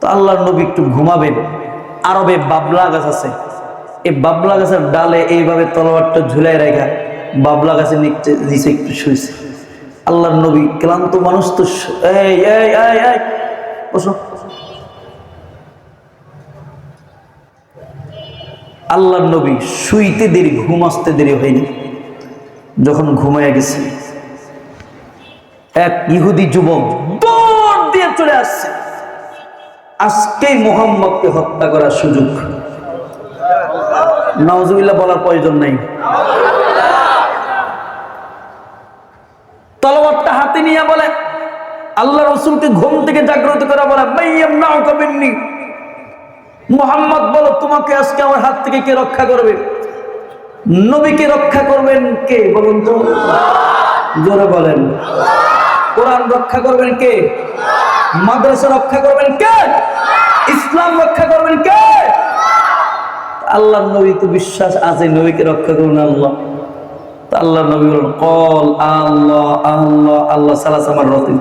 তো আল্লাহর নবী একটু ঘুমাবেন। আরবে বাবলা গাছ আছে, এই বাবলা গাছের ডালে এইভাবে তলোয়ারটা ঝুলাই রেখা বাবলা গাছের নিচে একটু শুয়েছে। আল্লাহর নবী ক্লান্ত মানুষ তো, এই এই এই এই বসো। আল্লাহর নবী শুইতে দেরি, ঘুম আসতে দেরি হয়নি। যখন ঘুমায় গেছে, এক ইহুদি যুবক দৌড় দিয়ে চলে আসছে, আজকেই মুহাম্মদকে হত্যা করার সুযোগ। নাউজুবিল্লাহ বলার প্রয়োজন নাই। তলোয়ারটা হাতে নিয়ে বলে, আল্লাহ রাসূলকে ঘুম থেকে জাগ্রত করা বলে, মাইয়ামনাউকা মিন্নি, মুহাম্মদ বলো তোমাকে আজকে আমার হাত থেকে কে রক্ষা করবে? নবীকে রক্ষা করবেন কে বলুন তো? জোরে বলেন। কোরআন রক্ষা করবেন কে? মাদ্রাসা রক্ষা করবেন কে? ইসলাম রক্ষা করবেন কে? আল্লাহর নবী তো বিশ্বাস আছে নবীকে রক্ষা করবেন আল্লাহ। আল্লাহ নবী বলেন, কল আল্লাহ আল্লাহ আল্লাহ সালাসামার রতিন,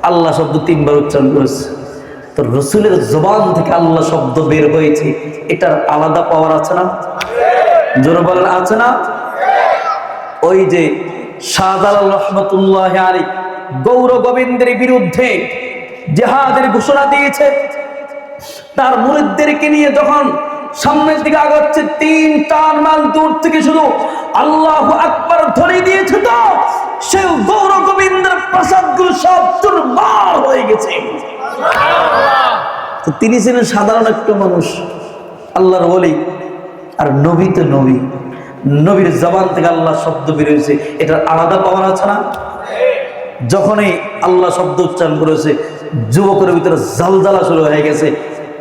আল্লাহ শব্দ তিনবার উচ্চারণ করেছে। তো রসুলের জবান থেকে আল্লাহ শব্দ বের হয়েছে, এটার আলাদা পাওয়ার আছে না? জোরে বলেন, আছে না? ওই যে শাহজালাল রহমতুল্লাহ আলাইহি গৌর গোবিন্দের বিরুদ্ধে জিহাদের ঘোষণা দিয়েছে, তার মুরিদদেরকে নিয়ে যখন সামনের দিকে আগাচ্ছে, 3-4 মাইল দূর থেকে শুধু আল্লাহু আকবার ধ্বনি দিয়েছে, তো সে গৌর গোবিন্দের প্রাসাদগুলো সব চুরমার হয়ে গেছে। তো তিনি ছিলেন সাধারণ একটা মানুষ, আল্লাহর ওলি, আর নবী তো নবী, নবীর জবান থেকে আল্লাহ শব্দ বের হয়েছে, এটার আলাদা পাওয়ার আছে না? যখনই আল্লাহ শব্দ উচ্চারণ করেছে, যুবকের ভিতরে জালজালা শুরু হয়ে গেছে,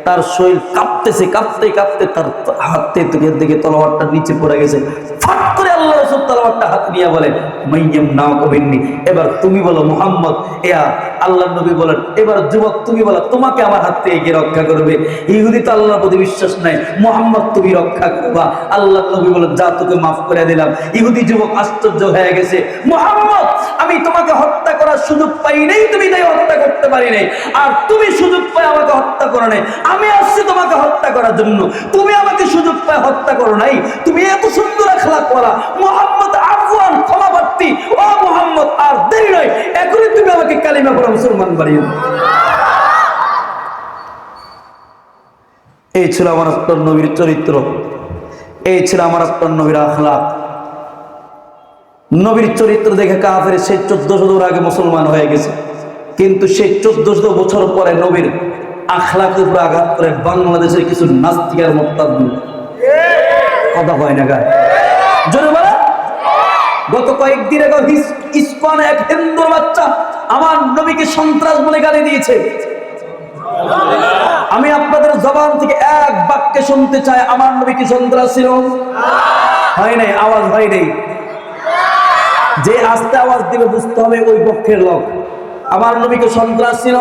তার শরীর কাঁপতেছে, কাঁপতে কাঁপতে তার হাতে থেকে তলোয়ারটা নিচে পড়ে গেছে। ফাট করে আল্লাহ রাসূল তলোয়ারটা হাতে নিয়ে বলেন, মাইয়ামনাউকা মিন্নি, এবার তুমি বলো মুহাম্মদ। আল্লাহর নবী বলেন, এবার যুবক তুমি বলো তোমাকে আমার হাত থেকে কে রক্ষা করবে? ইহুদি তো আল্লাহর প্রতি বিশ্বাস নাই, মুহাম্মদ তুমি রক্ষা করবা। আল্লাহর নবী বলেন, যা তোকে মাফ করে দিলাম। ইহুদি যুবক আশ্চর্য হয়ে গেছে, মুহাম্মদ আমি তোমাকে হত্যা করার সুযোগ পাই নাই, তুমি তাই হত্যা করতে পারি নাই, আর তুমি সুযোগ পাই আমাকে হত্যা করো নাই, আমি আসছি তোমাকে হত্যা করার জন্য, তুমি আমাকে সুযোগ পায় হত্যা করো নাই। তুমি এত সুন্দর আখলাক করা মুহাম্মদ, আফওয়ান ক্ষমা প্রার্থী, ও মুহাম্মদ আর দেরি নয়, এখনই তুমি আমাকে কালিমা পড়া মুসলমান বানিয়ে দাও। এই ছিল আমার আপনার নবীর চরিত্র, এই ছিল আমার আপনার নবীর আখলাক। নবীর চরিত্র দেখে কাফের সে 1400 বছর আগে মুসলমান হয়ে গেছে, কিন্তু সেই 1400 বছর পরে নবীর আখলাকের উপর আঘাত করে বাংলাদেশের কিছু নাস্তিক আর মুরতাদ কথা হয় না গায় জোরে বলা। গত কয়েকদিন আগে ইসকন এক হিন্দুর বাচ্চা আমার নবীকে সন্ত্রাস বলে গালি দিয়েছে। আমি আপনাদের জবান থেকে এক বাক্যে শুনতে চাই, আমার নবী কি সন্ত্রাস ছিল? হয় নাই, আওয়াজ হয় নাই। যে আস্তে আওয়াজ দিবে বুঝতে হবে ওই পক্ষের লোক। আমার নবী কি সন্ত্রাস ছিল?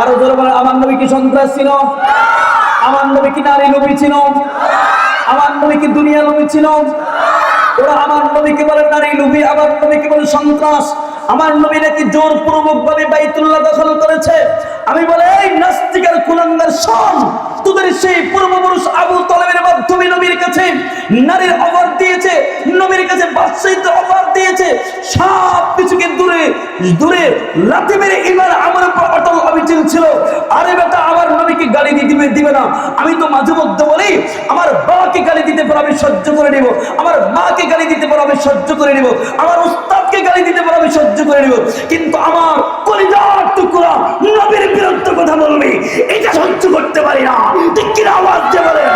আরো জোরে বলেন, আমার নবী কি সন্ত্রাস ছিল? আমার নবী কি নারী লোভী ছিল? আমার নবী কি দুনিয়া লোভী ছিল? ওরা আমার নবীকে বলে নারী লোভী, আমার নবীকে বলে সন্ত্রাস। আমার নবী নাকি জোরপূর্বক ভাবে বাইতুল্লাহ দখল করেছে। আমি বলে, এই নাস্তিকের কুলাঙ্গার শোন, তোদের সেই পূর্বপুরুষ আবু তালেবের মাধ্যমে নবীর কাছে নারীর অফার দিয়েছে, নবীর কাছে বাদশাহিত্বের অফার দিয়েছে, সব কিছুকে দূরে দূরে লাথি মেরে ইমান আমার উপর অটল অবিচল ছিল। আরে বেটা, আমার নবীকে গালি দিবে না। আমি তো মাঝে মধ্যে বলি, আমার বাবাকে গালি দিতে পারো আমি সহ্য করে নিব, আমার মাকে গালি দিতে পারো আমি সহ্য করে নিব, আমার উস্তাদকে গালি দিতে পারো আমি সহ্য করে নিব, কিন্তু আমার কলিজার টুকরা নবীর বিরুদ্ধে কথা বলবি, এটা সহ্য করতে পারি না। ঠিক কিনা আওয়াজ দিয়ে বলেন।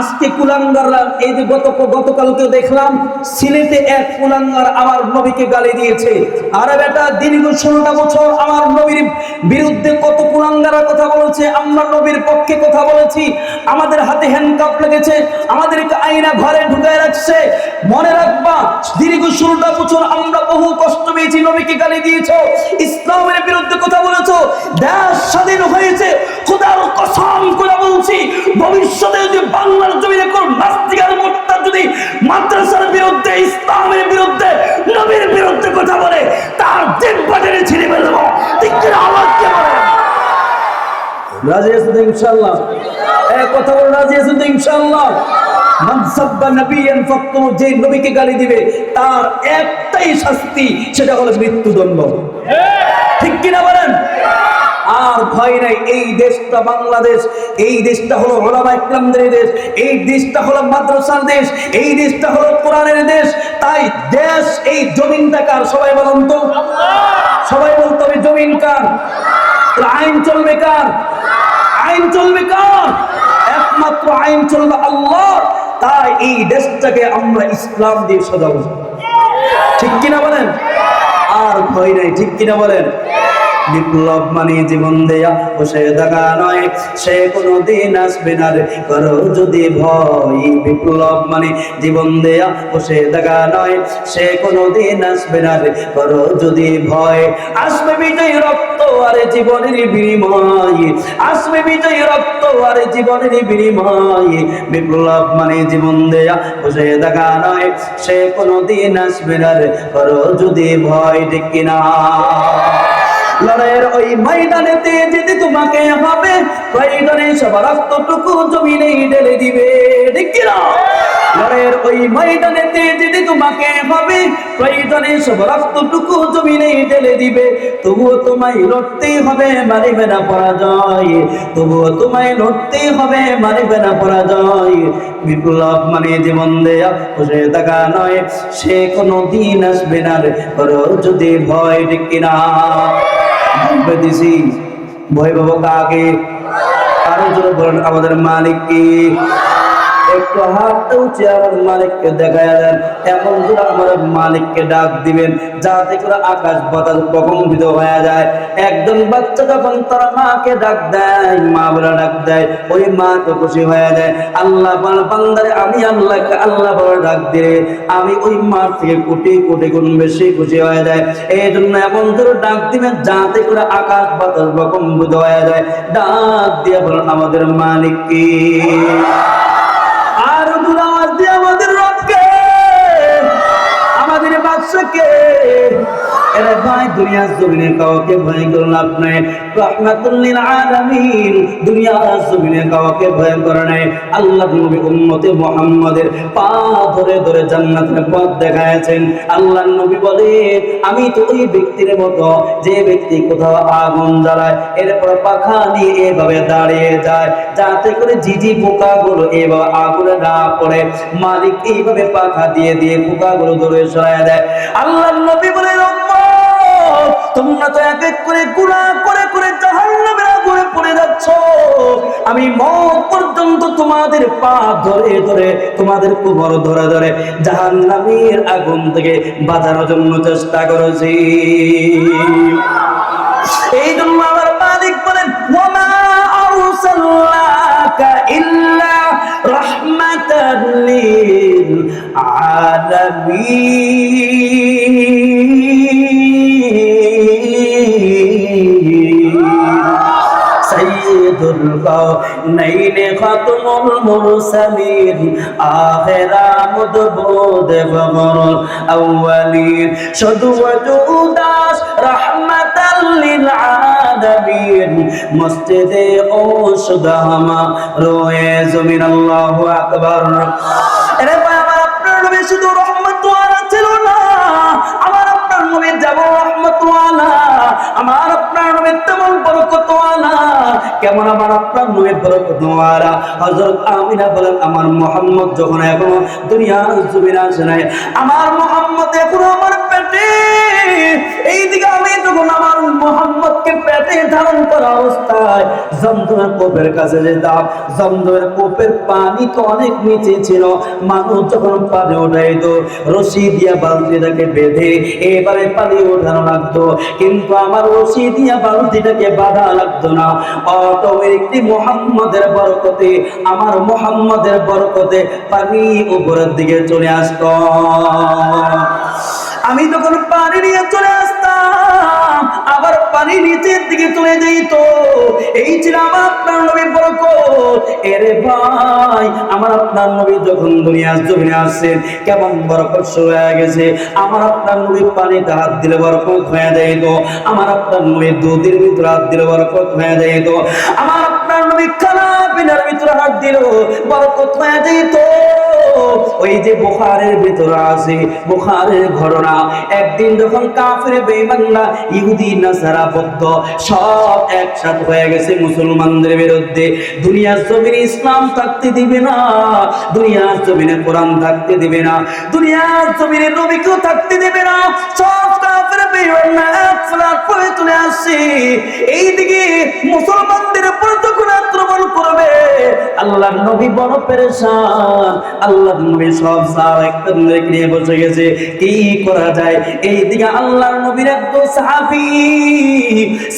আজকে কুলাঙ্গাররা, এই যে গতকালকে দেখলাম সিলেটে এক কুলাঙ্গার আমার নবীকে গালি দিয়েছে। আরে বেটা, দীর্ঘ 16টা বছর আমার নবীর বিরুদ্ধে কত কুলাঙ্গারা কথা বলেছে, আমরা নবীর পক্ষে কথা বলেছি, আমাদের হাতে হ্যান্ডকাপ লেগেছে, আমাদেরকে আয়না ঘরে ঢুকায় রাখছে। মনে রাখবা, দীর্ঘ 16টা বছর আমরা বহু কষ্ট পেয়েছি, নবীকে গালি দিয়েছ, ইসলামের বিরুদ্ধে কথা বলেছ, দেশ স্বাধীন হয়েছে। খোদার কসম করে বলছি, ভবিষ্যতে যদি বাংলার জমিনে কোন নাস্তিক আর মুরতাদ যদি মাদ্রাসার বিরুদ্ধে, ইসলামের বিরুদ্ধে, নবীর বিরুদ্ধে কথা বলে, তার জিহ্বা টেনে ছিঁড়ে ফেলবো। ঠিক করে আওয়াজ দিয়ে বলেন, রাজি আছেন তো ইনশাআল্লাহ? এক কথা বলে রাজি আছেন তো ইনশাআল্লাহ? মান সাব্বা নবিয়ান ফাকতুম, যে নবীকে গালি দিবে তার একটাই শাস্তি, সেটা হলো মৃত্যুদণ্ড। ঠিক কিনা বলেন? আর ভয় নাই। এই দেশটা বাংলাদেশ, এই দেশটা হলো উলামা ইকরামদের দেশ, এই দেশটা হলো মাদ্রাসার দেশ, এই দেশটা হলো কোরআনের দেশ। তাই দেশ, এই জমিনটা কার? সবাই বলুন তো, সবাই বলতে হবে জমিন কার? আইন চলবে কার? আইন চলবে কার? একমাত্র আইন চলবে আল্লাহর। তাই এই দেশটাকে আমরা ইসলাম দিয়ে সাজাবো। ঠিক কিনা বলেন? আর ভয় নাই। ঠিক কিনা বলেন? বিপ্লব মানে জীবন দেয়া বসে থাকা নয়, সে কোনদিন আসবে না রে করো যদি ভয়। বিপ্লব মানে জীবন দেয়া বসে থাকা নয়, সে কোনদিন আসবে না রে করো যদি ভয়। আসবে বিজয় রক্ত আর জীবনের বিনিময়, আসবে বিজয় রক্ত আর জীবনের বিনিময়। বিপ্লব মানে জীবন দেয়া বসে থাকা নয়, সে কোনদিন আসবে না রে করো যদি ভয়। ঠিক কিনা? লড়াইয়ের ওই ময়দানেতে যেতে তোমাকে হবে, প্রয়োজনে সবার রক্তটুকু জমিনে ঢেলে দিবে। ঠিক কিনা? লড়াইয়ের ওই ময়দানেতে যেতে তোমাকে হবে, প্রয়োজনে সবার রক্তটুকু জমিনে ঢেলে দিবে। তবুও তোমায় লড়তেই হবে, মারিবে না পরাজয়। তবুও তোমায় লড়তেই হবে, মারিবে না পরাজয়। বিপ্লব মানে জীবন দেয়া বসে থাকা নয়, সে কোনো দিন আসবে না রে করো যদি ভয়। ঠিক কিনা? ভয় পাবো কাকে? আরো জোরে বলেন, আমাদের মালিক কি? একটু হাতটা উঁচে আমার মালিককে দেখায় দেন, এমন করে আমার মালিককে ডাক দিবেন যাতে করে আকাশ বাতাস প্রকম্পিত হয়ে যায়। একজন বাচ্চা যখন তার মাকে ডাক দেয়, মা বলে ডাক দেয়, ওই মা তো খুশি হয়ে যায়। আল্লাহ বলে বান্দারে, আমি আল্লাহকে আল্লাহ বলে ডাক দিলে আমি ওই মার থেকে কোটি কোটি গুণ বেশি খুশি হয়ে যায়। এই জন্য এমন করে ডাক দিবেন যাতে করে আকাশ বাতাস প্রকম্পিত হয়ে যায়। ডাক দিয়ে বলেন, আমাদের মালিক কি? আমাদের রবকে, আমাদের বাদশাকে। এরা ভাই দুনিয়ার জমিনে কাউকে ভয় করে লাভ নাই। রাহমাতুল লিল আলামিন দুনিয়ার জমিনে কাউকে ভয় করে নাই। আল্লাহ নবী উম্মতে মুহাম্মাদের পা ধরে ধরে জান্নাতের পথ দেখাচ্ছেন। আল্লাহ নবী বলেন, আমি তো ওই ব্যক্তির মতো যে ব্যক্তি কোথাও আগুন জ্বালায়, এরপর পাখা নিয়ে এভাবে দাঁড়িয়ে যায় যাতে করে ঝিঝি পোকাগুলো এভাবে আগুনে না পড়ে। মালিক এইভাবে পাখা দিয়ে দিয়ে পোকাগুলো দূরে সরায় দেয়। আল্লাহ নবী বলেন, তোমরা তো এক এক করে গুনাহ করে করে জাহান্নামের আগুনে পড়ে যাচ্ছ। আমি মওত পর্যন্ত তোমাদের পা ধরে ধরে, তোমাদের কোমর ধরে ধরে জাহান্নামের আগুন থেকে বাঁচানোর জন্য চেষ্টা করেছি। এই জন্য আমার মালিক বলেন, ওয়ামা আরসালনাকা ইল্লা রাহমাতাল লিল আলামিন। নইনে খাতমুল মুরসালিন আখির আমদ বুদ ফখরুল আউয়ালিন শুধু ওজুদাস রাহমাতাল লিল আলামিন মসজিদে ওসুদামা রোয়ে জমিন আল্লাহু আকবার। আরে ভাই আমার আপনার নবী শুধু রহমতুল্লাহ ছিল না, আমার আপনার নবী যেমন রহমতুল্লাহ, আমার আপনার নবী তেমন বরকতওয়ালা। কেমন আমার আপনার নবী বরকতওয়ালা? হযরত আমিনা বলেন আমার মুহাম্মদ যখন এখনো দুনিয়ার জমিনে আসে নাই, আমার মুহাম্মদ এখনো আমার পেটে, এইদিকে আমি যখন আমার মুহাম্মদকে পেটে ধারণ করা অবস্থায় জমজমের কূপের কাছে যেতাম, জমজমের কূপের পানি তো অনেক নিচে ছিল, মানুষ যখন পানি উঠাইতো রশি দিয়া বালতিটাকে বেঁধে এবারে পানি ওঠানো লাগতো, কিন্তু আমার রশি দিয়া বালতিটাকে বাঁধা লাগতো না। অটোমেটিকলি মুহাম্মদের বরকতে, আমার মুহাম্মদের বরকতে পানি উপরের দিকে চলে আসতো। আমি যখন পানি নিয়ে চলে আসতাম আবার পানি নিচের দিকে চলে যেত। এই ছিল আমার আপনার নবীর বরকত। এরে ভাই আমার আপনার নবী যখন দুনিয়ার জমিনে আসছেন কেমন বরকত শুরু হয়ে গেছে। আমার আপনার নবীর পানিতে হাত দিলে বরকত হয়ে যেত, আমার আপনার নবীর দুধের ভিতরে হাত দিলে বরকত হয়ে যেত, আমার আপনার নবী খানা পিনার ভিতরে হাত দিল বরকত হয়ে যেত। ওই যে বুখারীর ভিতরে আছে বুখারীর ঘটনা, একদিন যখন কাফির বেঈমানরা ইহুদি নাসারা বৌদ্ধ সব একসাথে হয়ে গেছে মুসলমানদের বিরুদ্ধে, দুনিয়ার জমিনে ইসলাম থাকতে দিবে না, দুনিয়ার জমিনে কোরআন থাকতে দিবে না, দুনিয়ার জমিনে নবীকেও থাকতে দিবে না, সব কাফির বেঈমানরা এক ফ্ল্যাট করে চলে আসছে। এইদিকে মুসলমানদের উপর যখন আক্রমণ করবে আল্লাহর নবী বড় পেরেশান, আল্লাহর নবী সব সাহাবায়ে নিয়ে বসে গেছে, কি করা যায়। এইদিকে আল্লাহর নবীর একজন সাহাবী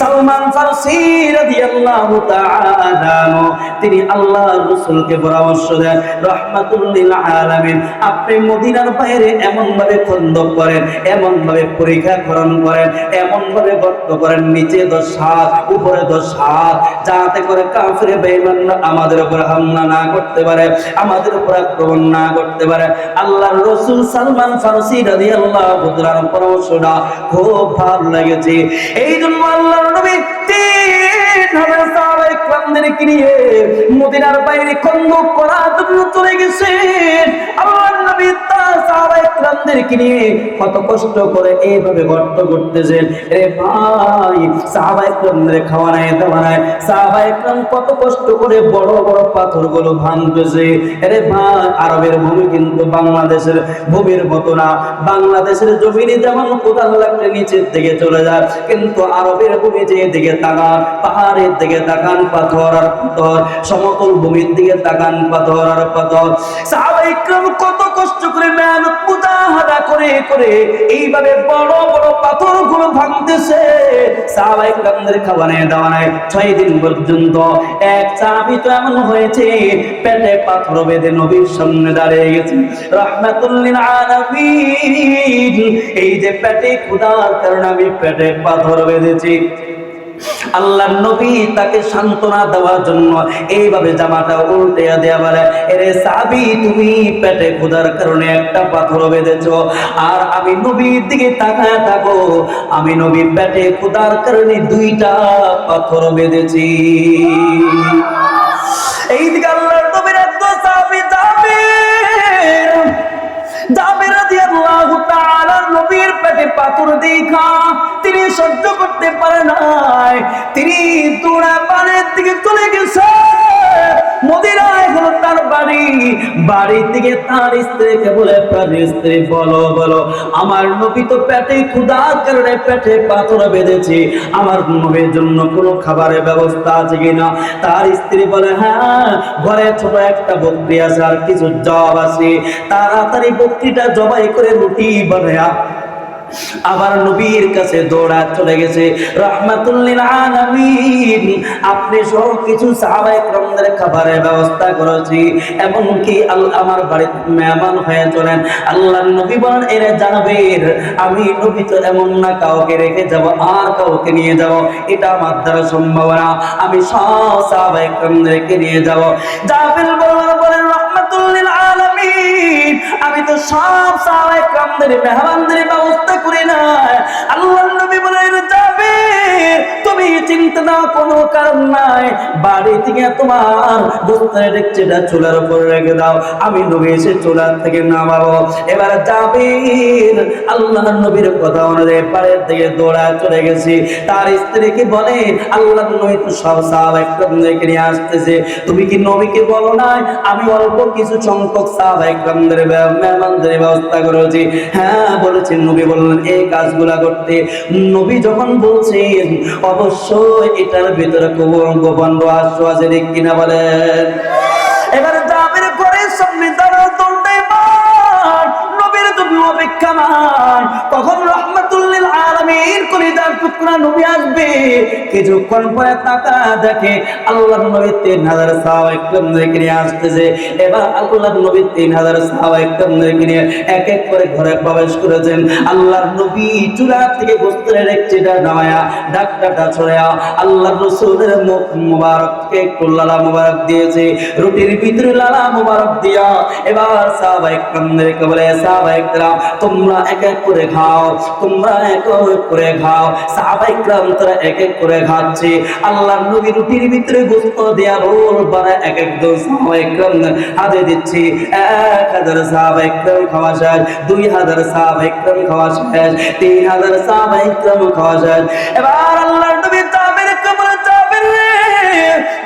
সালমান ফারসি রাদিয়াল্লাহু তাআলা তিনি আল্লাহর রাসূলকে পরামর্শ দেন, রাহমাতুল লিল আলামিন আপনি মদিনার বাইরে এমন ভাবে খন্দক করেন, এমন ভাবে পরীক্ষাকরণ করেন, এমন ভাবে গর্ত করেন, নিচে 10 হাত উপরে 10 হাত, যাতে করে কাফির বেঈমানরা আমাদের উপর হামলা না করতে পারে, আমাদের উপর আক্রমণ না করতে পারে। আল্লাহর রাসূল সালমান ফারসি রাদিয়াল্লাহু তাআলার পরামর্শটা খুব ভালো লেগেছে। এই জন্য আল্লাহর নবী 3,000 সাহাবায়ে কেরামদেরকে নিয়ে মদিনার বাইরে খন্দক করার জন্য চলে গেছেন। আল্লাহর নবী তার সাহাবায়ে কেরামদেরকে নিয়ে কত কষ্ট করে এইভাবে গর্ত করতেছেন। রে ভাই সাহাবায়ে কেরামদের খাওয়া নাই দাওয়া নাই, সাহাবায়ে কেরাম কত কষ্ট করে বড় বড় পাথরগুলো ভাঙতেছে। আরে ভাই আরবের ভূমি কিন্তু বাংলাদেশের ভূমির মতো না, বাংলাদেশের জমিনে যেমন কোদাল লাগলে নিচের দিকে চলে যায়, কিন্তু আরবের ভূমি যে দিকে তাকান পাহাড়ের দিকে তাকান পাথর আর পাথর, সমতল ভূমির দিকে তাকান পাথর আর পাথর। সাহাবায়ে কেরাম কত কষ্ট করে মেহনত মুজাহাদা করে করে এইভাবে বড় বড় পাথরগুলো ভাঙতেছে। সাহাবায়ে কেরামদের খাওয়া নাই দাওয়া নাই 6 দিন পর্যন্ত। এক সাহাবী তো এমন হয়েছে পেটে পাথর বেঁধে নবীর সামনে দাঁড়িয়ে গেছে রাহমাতুল লিল আলামিন, এই যে পেটে ক্ষুধার কারণে আমি পেটে পাথর বেঁধেছি। আল্লাহর নবী তাকে সান্ত্বনা দেওয়ার জন্য এইভাবে জামাটা উল্টে দেয়া বলে, এরে সাহাবী তুমি পেটে ক্ষুধার কারণে একটা পাথর বেঁধেছো, আর আমি নবীর দিকে তাকায় থাকো, আমি নবী পেটে ক্ষুধার কারণে 2টা পাথর বেঁধেছি। এইদিকে আল্লাহর নবীর একজন সাহাবী জাবের রাদিয়াল্লাহু তাআলা নবীর পেটে পাথর দেখা তিনি সহ্য করতে পারে নাই, তিনি দৌড়া পানির দিকে চলে গেছে। মদিনায় হলো তার বাড়ি, বাড়ির দিকে তার স্ত্রীকে বলে, স্ত্রী বলো বলো আমার নবী তো পেটে ক্ষুধার কারণে পেটে পাথর বেঁধেছে, আমার নবীর জন্য কোনো খাবারের ব্যবস্থা আছে কিনা। তার স্ত্রী বলে হ্যাঁ ঘরে ছোট একটা বকরি আছে আর কিছু জব আছে, তাড়াতাড়ি বকরিটা জবাই করে রুটি বানায়া আবার নবীর কাছে দৌড়া চলে গেছে রাহমাতুল লিল আলামিন। আপনি সহ কিছু সাহাবায়ে কেরামদের খাবারের ব্যবস্থা করেছি, এমনকি আমার বাড়িতে মেহমান হয়ে চলেন। আল্লাহর নবী বলেন, এরা জানাবের আমি নবী তো এমন না কাউকে রেখে যাব আর কাউকে নিয়ে যাব, এটা আমার দ্বারা সম্ভব না। আমি সব সাহাবায়ে কেরামদেরকে নিয়ে যাব। জাবের বলেন রাহমাতুল লিল আলামিন, আমি তো সব সাহাবায়ে কেরামদের মেহমানদের ব্যবস্থা করি না। আল্লাহর নবী বলেন, জাবের তুমি চিন্তা না, কোনো কারণ নাই, বাড়ি থেকে তোমার গোস্তের ডেকচিটা চুলার উপর রেখে দাও, আমি নবী এসে চুলার থেকে নামাবো। এবার জাবের আল্লাহর নবীর কথা অনুযায়ী পাড়ের দিকে দৌড়া চলে গেছে। তার স্ত্রীকে বলে, আল্লাহর নবী তো সব সাহাবায়ে কেরামদেরকে নিয়ে আসতেছে, তুমি কি নবীকে বলো না আমি অল্প কিছু সংখ্যক সাহাবায়ে কেরামদের মেহমানদের ব্যবস্থা করেছি? হ্যাঁ বলেছেন। নবী বললেন এই কাজগুলা করতে। নবী যখন বলছেন অবশ্যই এটার ভিতরে গোপন রহস্য আছে, ঠিক কিনা বলেন? এবার জাবের ঘরের সামনে দাঁড়াও, দৌড়ায় মার, নবীর তুমি অপেক্ষা নাই, কখন রাহমাতুল লিল আলামিন কলিজার টুকরা নবী আসবে। কিছুক্ষণ পরে তাকা দেখে আল্লাহর নবী 3000 সাহাবায়ে কেরামদেরকে নিয়ে আসতেছে। এবার আল্লাহর নবী 3000 সাহাবায়ে কেরামদেরকে নিয়ে এক এক করে ঘরে প্রবেশ করেছেন। আল্লাহর নবী চুলা থেকে গোস্তের ডেকচিটা নামায়া ঢাকনাটা ছড়ায়া আল্লাহর রাসূলের মুখ মুবারককে একটু লালা মুবারক দিয়েছে, রুটির ভিতরে লালা মুবারক দিয়া এবার সাহাবায়ে কেরামদেরকে বলে, সাহাবায়ে কেরাম তোমরা এক এক করে খাও, তোমরা এক এক করে খাও। সাহাবায়ে কেরাম তারা এক এক করে খাচ্ছে। আল্লাহর নবী রুটির ভিতরে গোস্ত দেয়া রোল বানায় এক একজন সাহাবায়ে কেরাম হাতে দিচ্ছে। 1000 সাহাবায়ে কেরাম খাওয়া শেষ, 2000 সাহাবায়ে কেরাম খাওয়া শেষ, 3000 সাহাবায়ে কেরাম খাওয়া শেষ। এবার আল্লাহর নবী জাবেরকে বলে, জাবের রে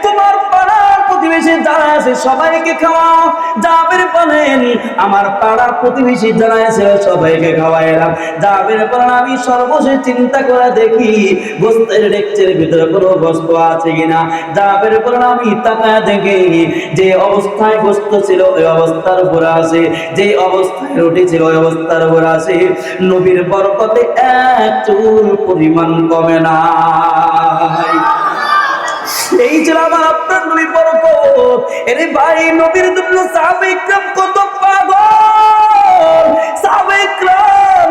তোমার পাড়ার প্রতিবেশী যারা আছে সবাইকে খাওয়াও। জাবের বলেন আমার পাড়া প্রতিবেশী যারা আছে সবাইকে খাওয়াইলাম। জাবের বলেন আমি সর্বশেষ চিন্তা করে দেখি গোস্তের ডেকচির ভিতরে কোনো গোস্ত আছে কিনা। জাবের বলেন আমি তাকায় দেখি যে অবস্থায় গোস্ত ছিল ওই অবস্থার উপর আছে, যে অবস্থায় রুটি ছিল ওই অবস্থার উপর আছে। নবীর বরকতে এক চুল পরিমাণ কমে না। এই ছিল আমার আপনার নবী বরকত। এরে ভাই নবীর জন্য সাহাবায়ে কেরাম কত পাগল। সাহাবায়ে কেরাম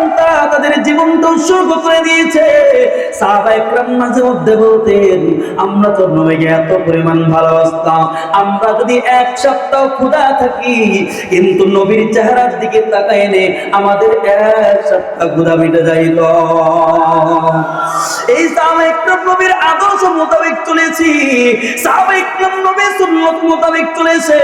তাদের জীবনটা উৎসর্গ করে দিয়েছে। সাহাবায়ে কেরাম মাঝে মধ্যে বলতেন আমরা তো নবীকে এত পরিমাণ ভালোবাসতাম, আমরা যদি এক সপ্তাহ ক্ষুধা থাকি কিন্তু নবীর চেহারার দিকে তাকায় নে আমাদের এক সপ্তাহ ক্ষুধা মিটে যাইত। এই সাহাবায়ে কেরাম নবীর আদর্শ মোতাবেক চলেছি, সাহাবায়ে কেরাম নবীর সুন্নাত মোতাবেক চলেছে।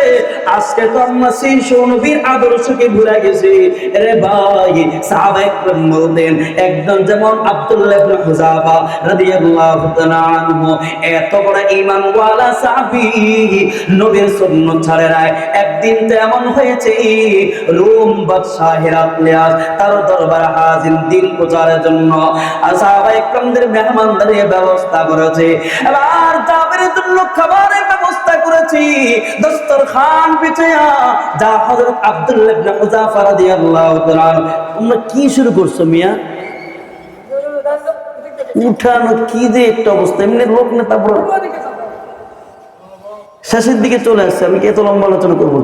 আজকে তো আমরা সেই নবীর আদর্শকে ভুলে গেছি। আরে ভাই সাহাবায়ে কেরাম বলতেন একজন যেমন আব্দুল্লাহ ইবনে হুযাফা রাদিয়াল্লাহু তাআলা আনহু এত বড় ঈমানওয়ালা সাহাবী, নবীর সুন্নাত ছাড়ে নাই। একদিন তো এমন হয়েছে রোম বাদশা হেরাক্লিয়াস তার দরবারে হাজির দিন প্রচারের জন্য সাহাবায়ে কেরামদের মেহমানদারির ব্যবস্থা করেছে। এবার জাবেরের জন্য খাবারের ব্যবস্থা করেছি, দস্তরখান বিছায়া যা হযরত আব্দুল্লাহ ইবনে হুযাফা রাদিয়াল্লাহু তাআলা। তোমরা কি শুরু করছো মিয়া? উঠানো কি যে একটা অবস্থা, এমনি লোক না তারপর শেষের দিকে চলে আসছে। আমি কি এত লম্বা আলোচনা করবো?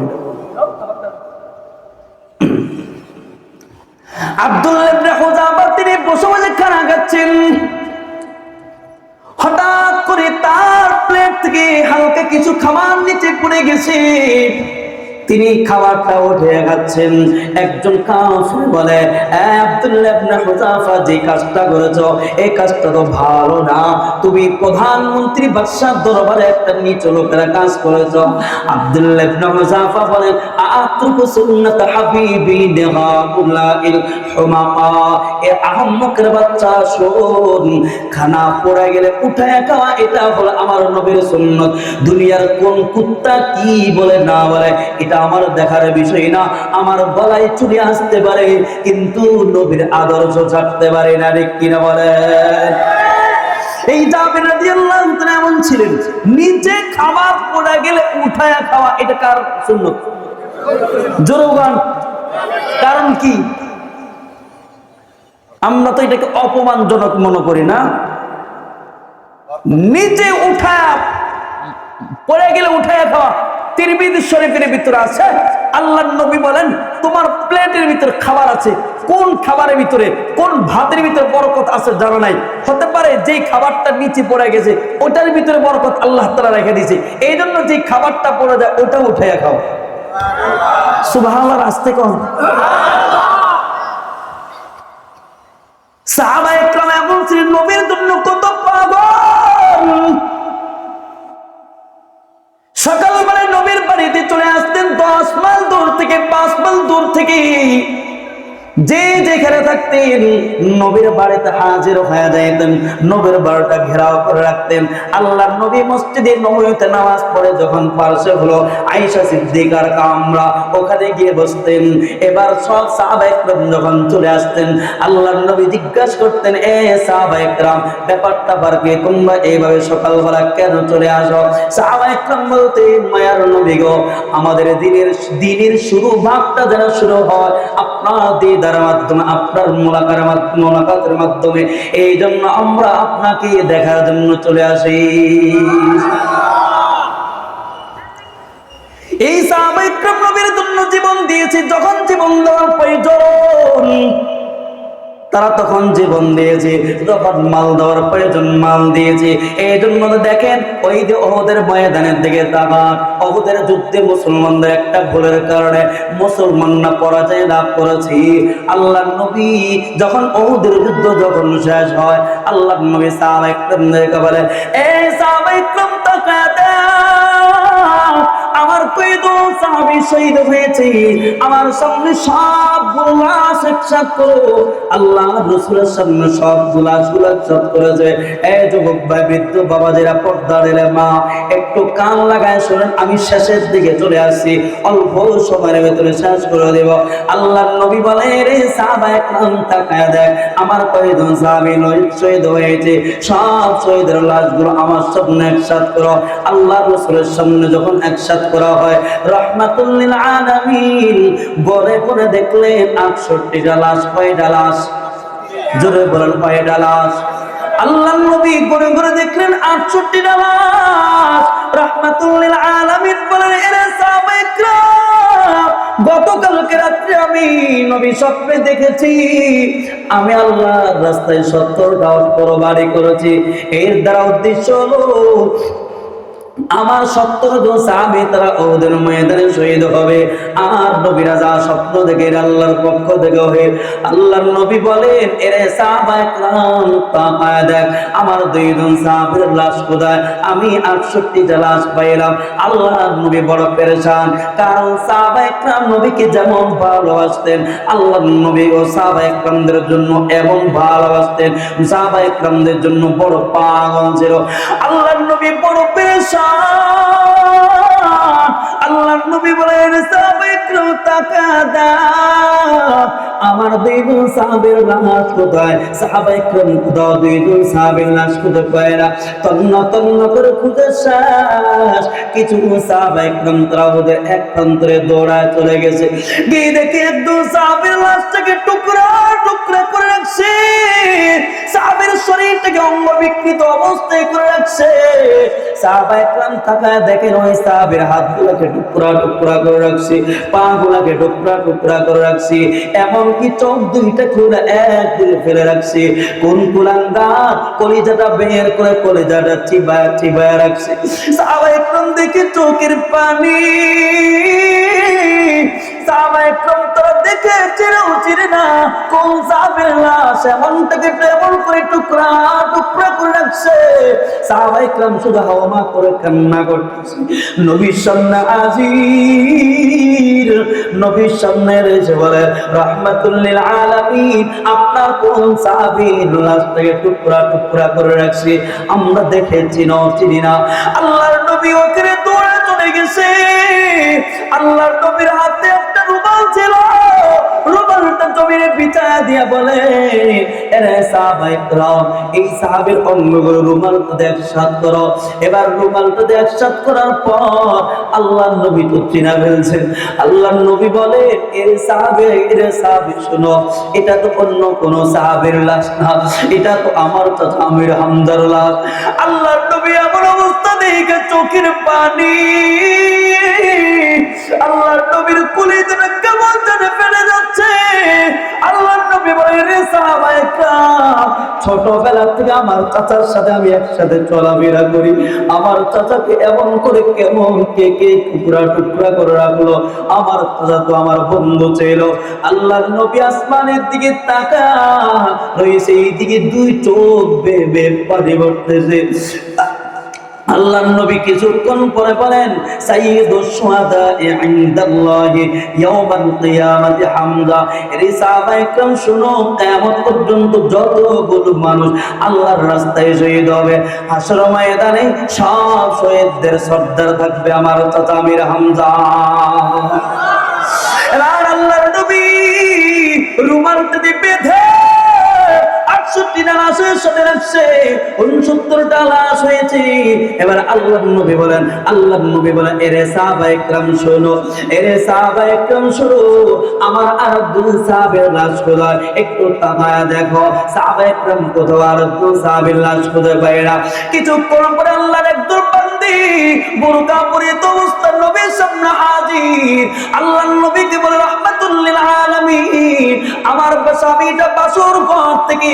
আব্দুল্লাহ ইবনে হুযাফা তিনি বসে বসে খানা খাচ্ছেন। হঠাৎ করে তার প্লেট থেকে হালকা কিছু খাবার নিচে পড়ে গেছে। তিনি খাবারটা উঠে খাচ্ছেন। একজন কাফির বলে, আব্দুল্লাহ ইবনে হুযাফা যে কাজটা করেছো এই কাজটা তো ভালো না, তুমি প্রধানমন্ত্রী বাদশার দরবারে একটা নিচু লোকের কাজ করেছো। আব্দুল্লাহ ইবনে হুযাফা বলেন, আতুকু সুন্নাত হাবিবি নিহাউলাইল হুমাকা। এ আহম্মকের বাচ্চা শোন, খানা পড়ে গেলে উঠায় খাওয়া এটা হলো আমার নবীর সুন্নাত। দুনিয়ার কোন কুত্তা কি বলে না বলে এটা আমার দেখার বিষয় না। আমার গলায় চুরি আসতে পারে কিন্তু নবীর আদর্শ ছাড়তে পারে না, ঠিক কিনা বলে? এই জাবের রাদিয়াল্লাহু তাআলা এমন ছিলেন, নিচে খাবার পড়ে গেলে উঠায়া খাওয়া এটা কার সুন্নাত? জোরে বলেন কারণ কি? আমরা তো এটাকে অপমানজনক মনে করি না? নিচে উঠা পড়ে গেলে উঠায় খাওয়া তিরমিজি শরীফের ভিতরে আছে। আল্লাহর নবী বলেন, তোমার প্লেটের ভিতরে খাবার আছে, কোন খাবারের ভিতরে, কোন ভাতের ভিতরে বরকত আছে জানা নাই। হতে পারে যেই খাবারটা নিচে পড়ে গেছে ওটার ভিতরে বরকত আল্লাহ তাআলা রেখে দিয়েছে, এই জন্য যেই খাবারটা পড়ে যায় ওটা উঠাইয়া খাও। সুবহানাল্লাহ, আস্তে কম। সাহাবায়ে কেরাম এমন ছিলেন, নবীর জন্য কত পাগল। সকালবেলায় নবীর বাড়িতে চলে আসতেন 10 মাইল দূর থেকে, 5 মাইল দূর থেকে, যে যেখানে থাকতেন নবীর বাড়িতে হাজির হয়ে যাইতেন, নবীর বাড়িটা ঘেরাও করে রাখতেন। আল্লাহর নবী মসজিদে নববীতে নামাজ পড়ে যখন পাশে হলো আয়েশা সিদ্দিকার কামরা, ওখানে গিয়ে বসতেন। এবার সব সাহাবায়ে কেরাম যখন চলে আসতেন, আল্লাহর নবী জিজ্ঞাসা করতেন, এ সাহাবায়ে কেরাম, ব্যাপারটা বারকে তোমরা এইভাবে সকালবেলা কেন চলে আসো? সাহাবায়ে কেরাম বলতেন, মায়ার নবী গো, আমাদের দিনের শুরু ভাগটা যেন শুরু হয় আপনার দিদার মাধ্যমে, আপনার মোলাকাতের মাধ্যমে, এই জন্য আমরা আপনাকে দেখার জন্য চলে আসি। এই সাহাবায়ে কেরাম নবীর জন্য জীবন দিয়েছে, যখন জীবন দেওয়ার প্রয়োজন তারা তখন জীবন দিয়েছে, যখন মাল দেওয়ার প্রয়োজন মাল দিয়েছে। এই জন্য দেখেন ওই যে ওহুদের ময়দানের দিকে তাকান, ওহুদের যুদ্ধে মুসলমানদের একটা ভুলের কারণে মুসলমানরা পরাজয় লাভ করেছে। আল্লাহর নবী যখন ওহুদের যুদ্ধ যখন শেষ হয়, আল্লাহর নবী সাহাবায়ে কেরামদেরকে বলে, এই সাহাবায়ে কেরাম তাকায়া দাও, আমার কয়জন সাহাবী শহীদ হয়েছে, আমার সামনে সবগুলো লাশ একসাথে করো। আল্লাহ রাসূলের সামনে সবগুলো লাশগুলো একসাথে করেছে। এই যুবক ভাই, বৃদ্ধ বাবাজিরা, পর্দার মা, একটু কান লাগায় শুনেন, আমি শেষের দিকে চলে আসছি, অল্প সময়ের ভেতরে শেষ করে দেব। আল্লাহর নবী বলে, রে সাহাবায়ে কেরাম তাকায়া দেখ, আমার কয়জন সাহাবী শহীদ হয়েছে, সব শহীদের লাশগুলো আমার সামনে একসাথে করো। আল্লাহ রাসূলের সামনে যখন একসাথে করা হয়, রাহমাতুল লিল আলামিন গড়ে পড়ে দেখলেন 68টা লাশ। কয়টা লাশ? জোরে বলেন, কয়টা লাশ? আল্লাহর নবী গড়ে গড়ে দেখলেন 68টা লাশ। রাহমাতুল লিল আলামিন বলেন, এরে সাহাবায়ে কেরাম, গতকালকে রাত্রে আমি নবী স্বপ্নে দেখেছি আমি আল্লাহর রাস্তায় 70টা কোরবানি করেছি। এর দ্বারা উদ্দেশ্য হলো আমার 70 জন সাহাবী তারা ওদের ময়দানে শহীদ হবে। আর নবীরা যা স্বপ্ন দেখে আল্লাহর পক্ষ থেকে হয়ে, আল্লাহর নবী বলেন, এরে সাহাবায়ে কেরাম তাকায়া দেখ, আমার 2 জন সাহাবীর লাশ কোথায়? আমি 68টা লাশ পাইলাম। আল্লাহর নবী বড় পেরেশান, কারণ সাহাবায়ে কেরাম নবীকে যেমন ভালোবাসতেন, আল্লাহর নবী ও সাহাবায়ে কেরামদের জন্য এমন ভালোবাসতেন, সাহাবায়ে কেরামদের জন্য বড় পাগল ছিল। আল্লাহর নবী বড় পেরেশান। আল্লাহর নবী বলেন, সাহাবায়ে কেরাম তাকায়া দাও, আমার 2 জন সাহাবীর লাশ কোথায়? সাহাবায়ে কেরাম খুদা 2 জন সাহাবীর লাশ খুঁজে পায় না, তন্ন তন্ন করে খুঁজে শেষ। কিছু সাহাবায়ে কেরাম তারা ওদের এক প্রান্তরে দৌড়ায় চলে গেছে, গিয়ে দেখে 2 সাহাবীর লাশটাকে টুকরা টুকরা করে রাখছে, সাহাবীর শরীরটাকে অঙ্গ বিকৃত অবস্থায় করে রাখছে। সাহাবায়ে কেরাম তাকায়া দেখেন ওই সাহাবীর হাতগুলোকে টুকরা টুকরা করে রাখছে, পা গুলাকে টুকরা টুকরা করে রাখছে, এমনকি চোখ দুইটা খুলে এক দিকে ফেলে রাখছে। কোন কুলাঙ্গার কলিজাটা বের করে কলিজাটা চিবায়া চিবায়া রাখছে। সাহাবায়ে কেরাম দেখে চোখের পানি, সাহাবায়ে কেরাম তারা দেখে চিরেও চিরে না কোন সাহাবীর লাশ এমনটাকে এমন করে টুকরা টুকরা করে রাখছে। সাহাবায়ে কেরাম শুধু হাওয়া করে কান্না করতেছে। নবীর সামনে হাজির, নবীর সামনে এসে বলে, রাহমাতুল লিল আলামিন, আপনার কোন সাহাবীর লাশটাকে টুকরা টুকরা করে রাখছে, আমরা দেখেছি না চিনি না। আল্লাহর নবী ওখানে দৌড়ে চলে গেছে। আল্লাহর নবীর হাতে একটা রুমাল ছিল, রুমালটা নবীর বিছায়া দিয়া বলে, এরে সাহাবায়ে কেরাম, এই সাহাবীর অঙ্গগুলো রুমালটা একসাথ করো। এবার রুমালটা একসাথ করার পর আল্লাহর নবী তো চিনা ফেলছেন। আল্লাহর নবী বলে, এরে সাহাবী শোনো, এটা তো অন্য কোন সাহাবীর লাশ না, এটা তো আমার চাচা আমির হামজার লাশ। আল্লাহর নবী এমন অবস্থা দেখে চোখের পানি আল্লাহর নবীর কলিজাটা কেমন জানে ফেলে যাচ্ছে। আল্লাহর নবী বলে, রে সাহাবায়ে কেরাম, ছোটবেলা থেকে আমার চাচার সাথে আমি একসাথে চলাফেরা করি, আমার চাচাকে এমন করে কেমন কে টুকরা টুকরা করে রাখলো, আমার চাচা তো আমার বন্ধু ছিল। আল্লাহর নবী আসমানের দিকে তাকায় রয়েছে, এই দিকে দুই চোখ বেয়ে পানি পড়তেছে। আল্লাহর নবী কিছুক্ষণ পরে বলেন, সাইয়্যিদুশ শুহাদা'i ইনদাল্লাহি ইয়াওমাল কিয়ামাতি হামজা। এই সাহাবায়ে কেরাম শুনো, কিয়ামত পর্যন্ত যতগুলো মানুষ আল্লাহর রাস্তায় শহীদ হবে, হাসর ময়দানে সব শহীদদের সর্দার থাকবে আমার চাচা আমির হামজা। আর আল্লাহর নবী রুমালটা দিয়ে বেঁধে 68টা লাশের সাথে রাখছে, 69টা লাশ হয়েছে। এবার আল্লাহর নবী বলেন, এরে সাহাবায়ে কেরাম শোনো, আমার আর দুই সাহাবের লাশ কোথায়, একটু তাকায়া দেখো। সাহাবায়ে কেরাম কোথাও আর দুই সাহাবের লাশ খুঁজে পায় না। কিছুক্ষণ পরে আল্লাহর একজন বান্দী বোরকা পরিহিত অবস্থায় নবীর সামনে হাজির। আল্লাহর নবীকে বলে, রাহমাতুল লিল আলামিন, আমার স্বামীটা বাসর ঘর থেকে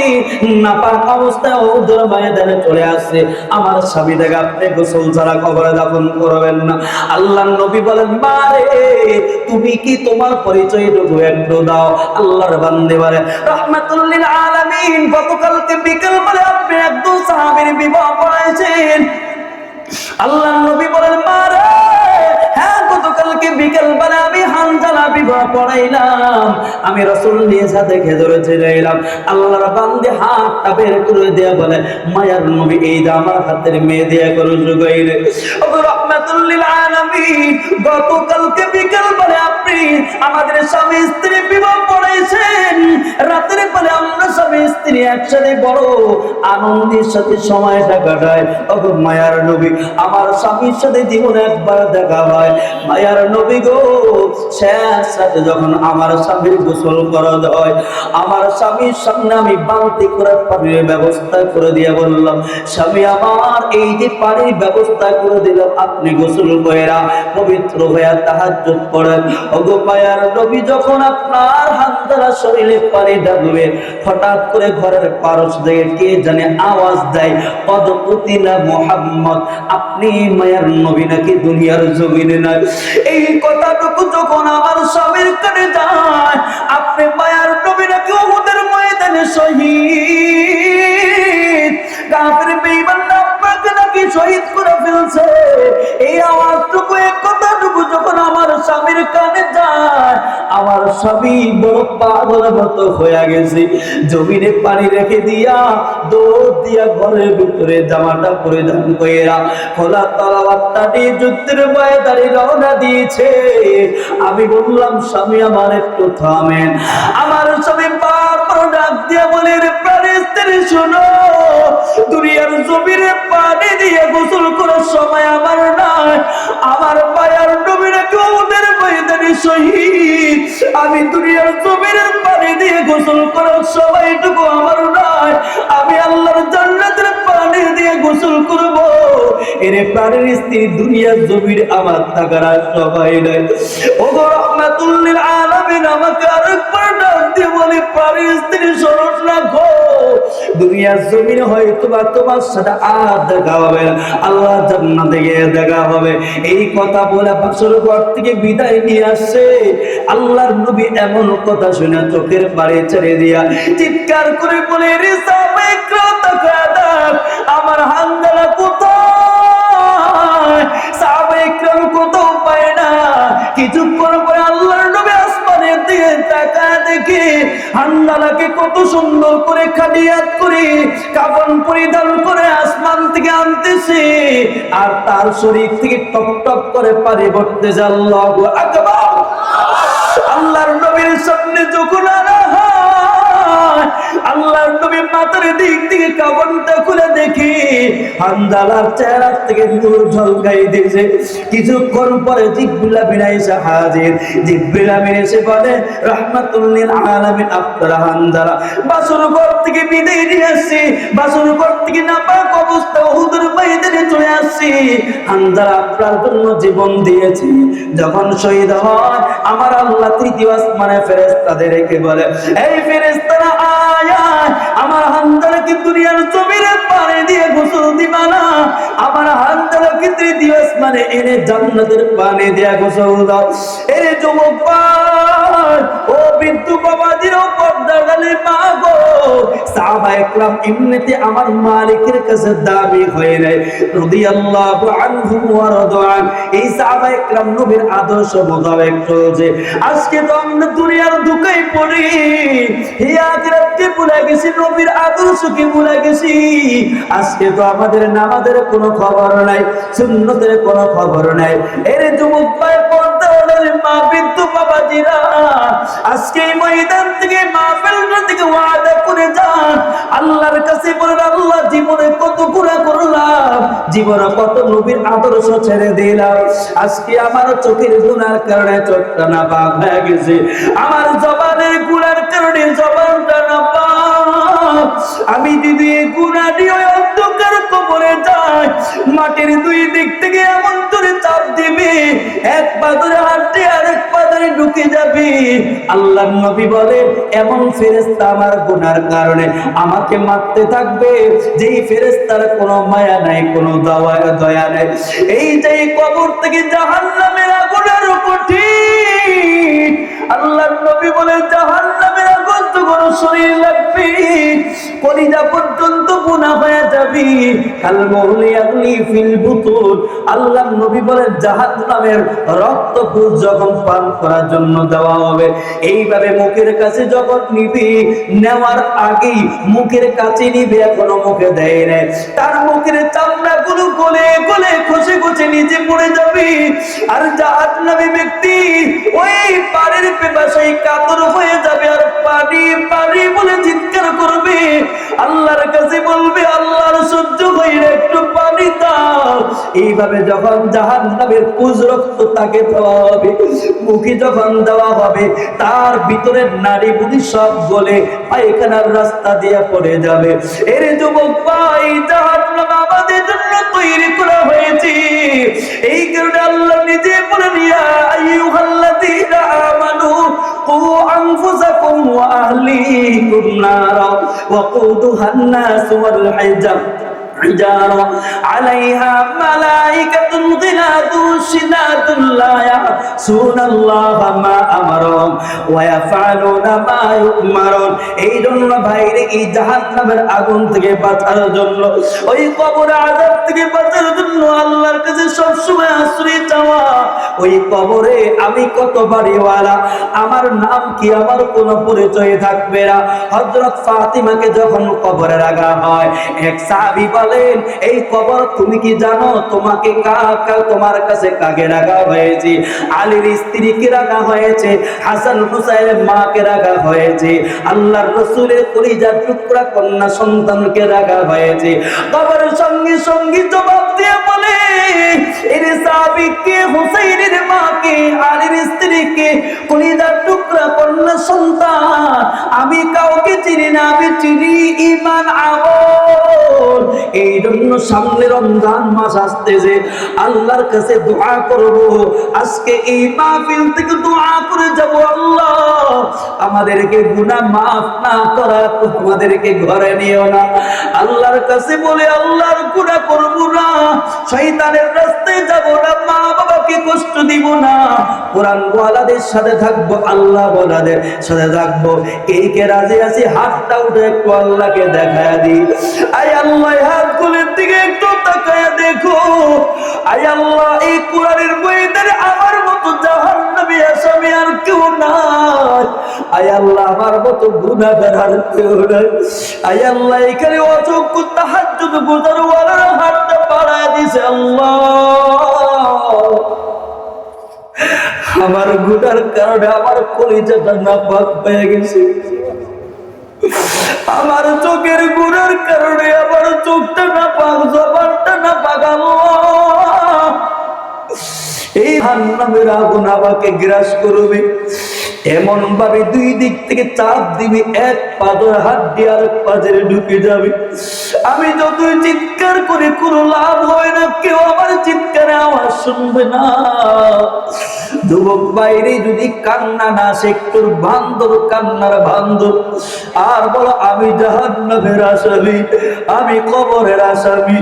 নাপাক অবস্থায় ওদের ময়দানে চলে আসছে, আমার স্বামীটাকে আপনি গোসল ছাড়া কবরে দাফন করবেন না। আল্লাহর নবী বলেন, মারে তুমি কি তোমার পরিচয়টুকু একটু দাও। আল্লাহর বান্দা বলে, রাহমাতুল লিল আলামিন, গতকালকে বিকেল বেলা আপনি একদম সাহাবীর বিবাহ পড়াইছেন। আল্লাহর নবী বলেন, মারে হ্যাঁ, গতকালকে বিকেল বেলা আমি হানজালা বিবাহ পড়াইলাম, আমি রাসূল নিয়ে সাথে খেজুরে ছিলাম। আল্লাহর বান্দা হাতটা বের করে দিয়ে বলে, মায়ার নবী, এই যে আমার হাতের মেয়ে দিয়ে করো জুগাইরে। ওগো রাহমাতুল লিল আলামিন, গতকালকে বিকেল বেলা আপনি আমাদের স্বামী স্ত্রী বিবাহ পড়াইছেন, রাতের বেলা আমরা স্বামী স্ত্রী একসাথে বড় আনন্দের সাথে সময়টা কাটাই। ওগো মায়ার নবী, আমার স্বামীর সাথে জীবনে একবার দেখা হয়। মায়ার নবী গো, শেষ রাতে যখন আমার স্বামীর গোসল করা হয়, আমার স্বামীর সামনে আমি বালতি করে পানির ব্যবস্থা করে দিয়ে বললাম, স্বামী আমার, এই যে পানির ব্যবস্থা করে দিলাম, আপনি গোসল কইরা পবিত্র হয়ে তাহাজ্জুদ পড়েন। ওগো মায়ার নবী, যখন আপনার হাতটা শরীরে পানি ঢালবে, হঠাৎ করে ঘরের পারস থেকে কে জানে আওয়াজ দেয়, পদকুতিলা মুহাম্মদ, আপনি মায়ার নবী নাকি দুনিয়ার জমিনে নাই। এই কথাটুকু যখন আমার স্বামীর কানে যায়, আপনি মায়ার নবী নাকি উহুদের ময়দানে শহীদ, কাফের বেঈমান আপনাকে নাকি শহীদ করে ফেলছে। এই আওয়াজটুকু, এই কথাটুকু যখন আমার স্বামীর কানে যায়, আমার স্বামী বড় পাগলের মতো হয়ে গেছে, জমিনে পানি রেখে দিয়া দৌড় দিয়া ঘরের ভিতরে জামাটা পরিধান কইরা খোলা তলোয়ারটা নিয়ে যুদ্ধের ময়দানে রওনা দিয়েছে। আমি বললাম, স্বামী আমার একটু থামেন। আমার স্বামী বারবার ডাক দিয়া বলে, রে প্রাণের স্ত্রী শোনো, দুনিয়ার জমিনে পানি দিয়ে গোসল করার সময় আমার নাই, আমার মায়ার নবী নাকি ওদের ময়দানে শহীদ, আমি দুনিয়ার জমিনের পানি দিয়ে গোসল করার সময়টুকু আমার নাই, আমি আল্লাহর জান্নাতের পানি দিয়ে গোসল করব। এরে প্রাণের স্ত্রী, দুনিয়ার জমির আমার থাকার আর সবাই নাই। ওগো রাহমাতুল লিল আলামিন, আমাকে আরেকবার ডাক দিয়ে বলে, প্রাণের স্ত্রী স্মরণ রাখো, দুনিয়ার জমিনে হয়তো বা তোমার সাথে আর দেখা হবে না, আল্লাহ জান্নাতে গিয়ে দেখা হবে। এই কথা বলে বাসর ঘর থেকে বিদায় নিয়ে আসছে। আল্লাহর নবী এমন কথা শুনে চোখের পানি ছেড়ে দিয়া চিৎকার করে বলে, রে সাহাবায়ে কেরাম, আমার হানজালা কোথায়? সাহাবায়ে কেরাম কোথাও পায় না। কিছুক্ষণ পরে আল্লাহর নবী আসমানের দিকে তাকায়, দেখে হানজালাকে কত সুন্দর করে খাটিয়াত করে কাফন পরিধান করে আসমান থেকে আনতেছে, আর তার শরীর থেকে টপ টপ করে পানি পড়তেছে। আল্লাহু আকবার। আল্লাহর নবীর সামনে যখন আনা আল্লাহর নবী মাথার দিক থেকে কাফনটা খুলে দেখি হানজালার চেহারা থেকে নূর ঝলকাইতেছে। কিছুক্ষণ পরে জিবরিল আমিন এসে হাজির। জিবরিল আমিন এসে বলে, রাহমাতুল লিল আলামিন, আপনারা হানজালা বাসুর ঘর থেকে বিদায় নিয়ে আসছি, বাসুর ঘর থেকে নাপাক অবস্থা উহুদের ময়দানে চলে আসছি। হানজালা আপনার জন্য জীবন দিয়েছি। যখন শহীদ হয় আমার আল্লাহ তৃতীয় আসমানে ফেরেশতাদেরকে বলে, এই ফেরেশতারা আয়, আমার হানজালাকে দুনিয়ার জমিনে পানি দিয়ে গোসল দিবা না, আমার হানজালাকে তৃতীয় আসমানে এনে জান্নাতের পানি দিয়ে গোসল দাও। এর যুবক ভাই, ও বিদ্যু বাবাজির পর্দাগালে মা গো, সাহাবায়ে কেরাম এমনিতে আমার মালিকের কাছে দাবি হয়ে নেয় রাদিয়াল্লাহু আনহু ওয়া রাদওয়ান। এই সাহাবায়ে কেরাম নবীর আদর্শ মোতাবেক চলছে। আজকে তো আমরা দুনিয়ার ধোঁকায় পড়ি, এই আখিরাতকে ভুলে গেছি, নবীর আদর্শকে ভুলে গেছি। আজকে তো আমাদের নামাজের কোনো খবর নাই, সুন্নতের কোনো খবর নাই। এর যুবক ভাই, পর্দাওয়ালার মা, বিদ্যু বাবাজিরা, আজকে এই ময়দান থেকে মাহফিলটা থেকে ওয়াদা করে যান, আল্লাহর কাছে বলেন, আল্লাহ জীবনে কত গুনাহ করলাম, জীবনে কত নবীর আদর্শ ছেড়ে দিলাম। আজকে আমার চোখের গুনার কারণে চোখটা না পাক হয়ে গেছে, আমার জবানের গুনার কারণে জবানটা না পাক। আমি যদি গুনাহ দিয়ে অন্ধকার কবরে যাই, মাটির দুই দিক থেকে এমন করে চাপ দিবে, এক পা ধরে হাঁটতে আরেক পা ধরে ঢুকে যাবে। আল্লাহর নবী বলেন, এমন ফেরেশতা আমার গুনার কারণে আমাকে মারতে থাকবে, যেই ফেরেশতার কোনো মায়া নাই, কোনো দয়া নাই। এই যে কবর থেকে জাহান্নামের আগুন আরো কঠিন। আল্লাহর নবী বলেন, জাহান্নামের আগুন তো কোনো শরীর লাগবে, কলিজা পর্যন্ত গুনাহ হয়ে যাবে। কাল মৌলি আগলি ফিল বুতুন। আল্লাহর নবী বলেন, জাহান্নামের রক্তপুঞ্জ যখন পান করার জন্য দেওয়া হবে, এইভাবে মুখের কাছে যখন নিবি, নেওয়ার আগেই মুখের কাছে নিবে, এখনো মুখে দেয় না, তার মুখের চামড়াগুলো গলে গলে খসে খসে নিচে পড়ে যাবে। আর জাহান্নামী ব্যক্তি ওই পানির পিপাসায় কাতর হয়ে যাবে, আর পানি পানি বলে চিৎকার করবে, আল্লাহর কাছে বলবে, আল্লাহর সহ্য হয় না, একটু পানি দাও। এইভাবে যখন জাহান্নামের পুজ রক্ত তাকে দেওয়া হবে, মুখে যখন দেওয়া হবে, তার ভিতরের নারী বুড়ি সব গলে পায়খানার রাস্তা দিয়ে পড়ে যাবে। এর যুবক ভাই, জাহান্নাম আমাদের জন্য তৈরি করা হয়েছে। এই কারণে আল্লাহ নিজে বলেন, ইয়া আইয়ুহাল্লাযীনা আমানু কু আনফুসাকুম ওয়া আহলিকুম নারা ওয়াকুদুহান নাস ওয়াল حجارة عليها ملائكة غلاظ شداد لا يعصون الله ما أمرهم ويفعلون ما يؤمرون। এই জন্য ভাইরে, এই জাহান্নামের আগুন থেকে বাঁচার জন্য, ওই কবর আযাব থেকে বাঁচার জন্য আল্লাহর কাছে সব সময় আশ্রয় চাওয়া। ওই কবরে আমি কত বাড়িওয়ালা, আমার নাম কি, আমার কোনো পরিচয় থাকবে না। হযরত ফাতিমাকে যখন কবরে রাখা হয়, এক সাহাবী বলেন, এই কবর তুমি কি জানো তোমাকে তোমার কাছে কাকে রাখা হয়েছে? আলীর স্ত্রীকে রাখা হয়েছে, হাসান হুসাইনের মাকে রাখা হয়েছে, আল্লাহর রাসূলের কলিজার টুকরা কন্যা সন্তানকে রাখা হয়েছে। কবরের সঙ্গে সঙ্গে জবাব দিয়ে বলে, এর সাহাবীকে, হুসাইনের মাকে, আলীর স্ত্রীকে, কলিজার টুকরা কন্যা সন্তান, আমি কাউকে চিনি না, আমি চিনি ঈমান আমল। এই জন্য সামনে রমজান মাস আসতেছে, আল্লাহর কাছে দোয়া করব। আজকে এই মাহফিল থেকে দোয়া করে যাব, আল্লাহ আমাদেরকে গুনাহ মাফ না করা, আমাদেরকে ঘরে নিও না। আল্লাহর কাছে বলে, আল্লাহর গুনাহ করব না, শয়তানের রাস্তায় যাব না, মা বাবাকে কষ্ট দিব না, কোরআন ওয়ালাদের সাথে থাকবো, আল্লাহ ওয়ালাদের সাথে থাকবো। কে কে রাজি আছি? হাতটা উঠে একটু আল্লাহকে দেখায় দিই। আয় আল্লাহ, হাতগুলোর দিকে একটু তাকায় দেখো। আয় আল্লাহ, এই কোরআনের ময়দানে আমার মতো জাহান্নামী আসামি আর কেউ নাই। আয় আল্লাহ, আমার মতো গুনাহগার আর কেউ নাই। আয় আল্লাহ, এখানে অযোগ্য তাহাজ্জুদ গুজার ওয়ালারা হাতটা বাড়ায় দিছে। আল্লাহ, আমার গুনার কারণে আমার কলিজাটা নাপাক হয়ে গেছে। আমার চোখের গুণের কারণে আমার চোখটা না পাক, জবানটা না পাক। আল্লাহ, এই জাহান্নামের আগুন আমাকে গ্রাস করবে, এমন ভাবে দুই দিক থেকে চাপ দিবে, এক পাজর হাত দিয়ে আরেক পাজরে ঢুকে যাবে। আমি যতই চিৎকার করে কোনো লাভ হয় না, কেউ আমার চিৎকারে আওয়াজ শুনবে না। যুবক বাইরে যদি কান্না না আসে, একটু বান্দর কান্নার বান্দর, আর বলো আমি জাহান্নামের আসামি, আমি কবরের আসামি।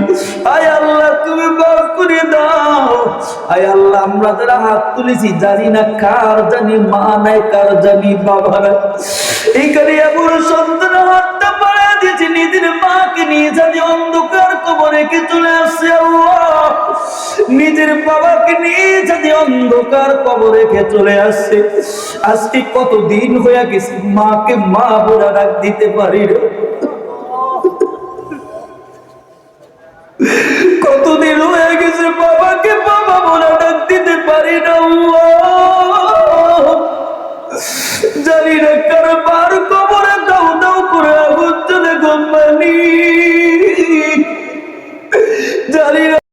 আয় আল্লাহ তুমি মাফ করে দাও। আয় আল্লাহ, আমরা যারা হাত তুলেছি জানি না কার জানি মা নাই, কার জানি বাবা নাই। এইখানে এমন সন্তান হাতটা পাড়া দিয়েছে, নিজের মাকে নিয়ে জানি অন্ধকার কবরে রেখে চলে আসছে। আল্লাহ, নিজের বাবাকে নিয়ে জানি অন্ধকার কবরে রেখে চলে আসছে। আজকে কতদিন হয়ে গেছে মাকে মা বলে ডাক দিতে পারি না। কতদিন হয়ে গেছে বাবাকে বাবা বলে ডাক দিতে পারি না। আল্লাহ, জানি না কার বার কবর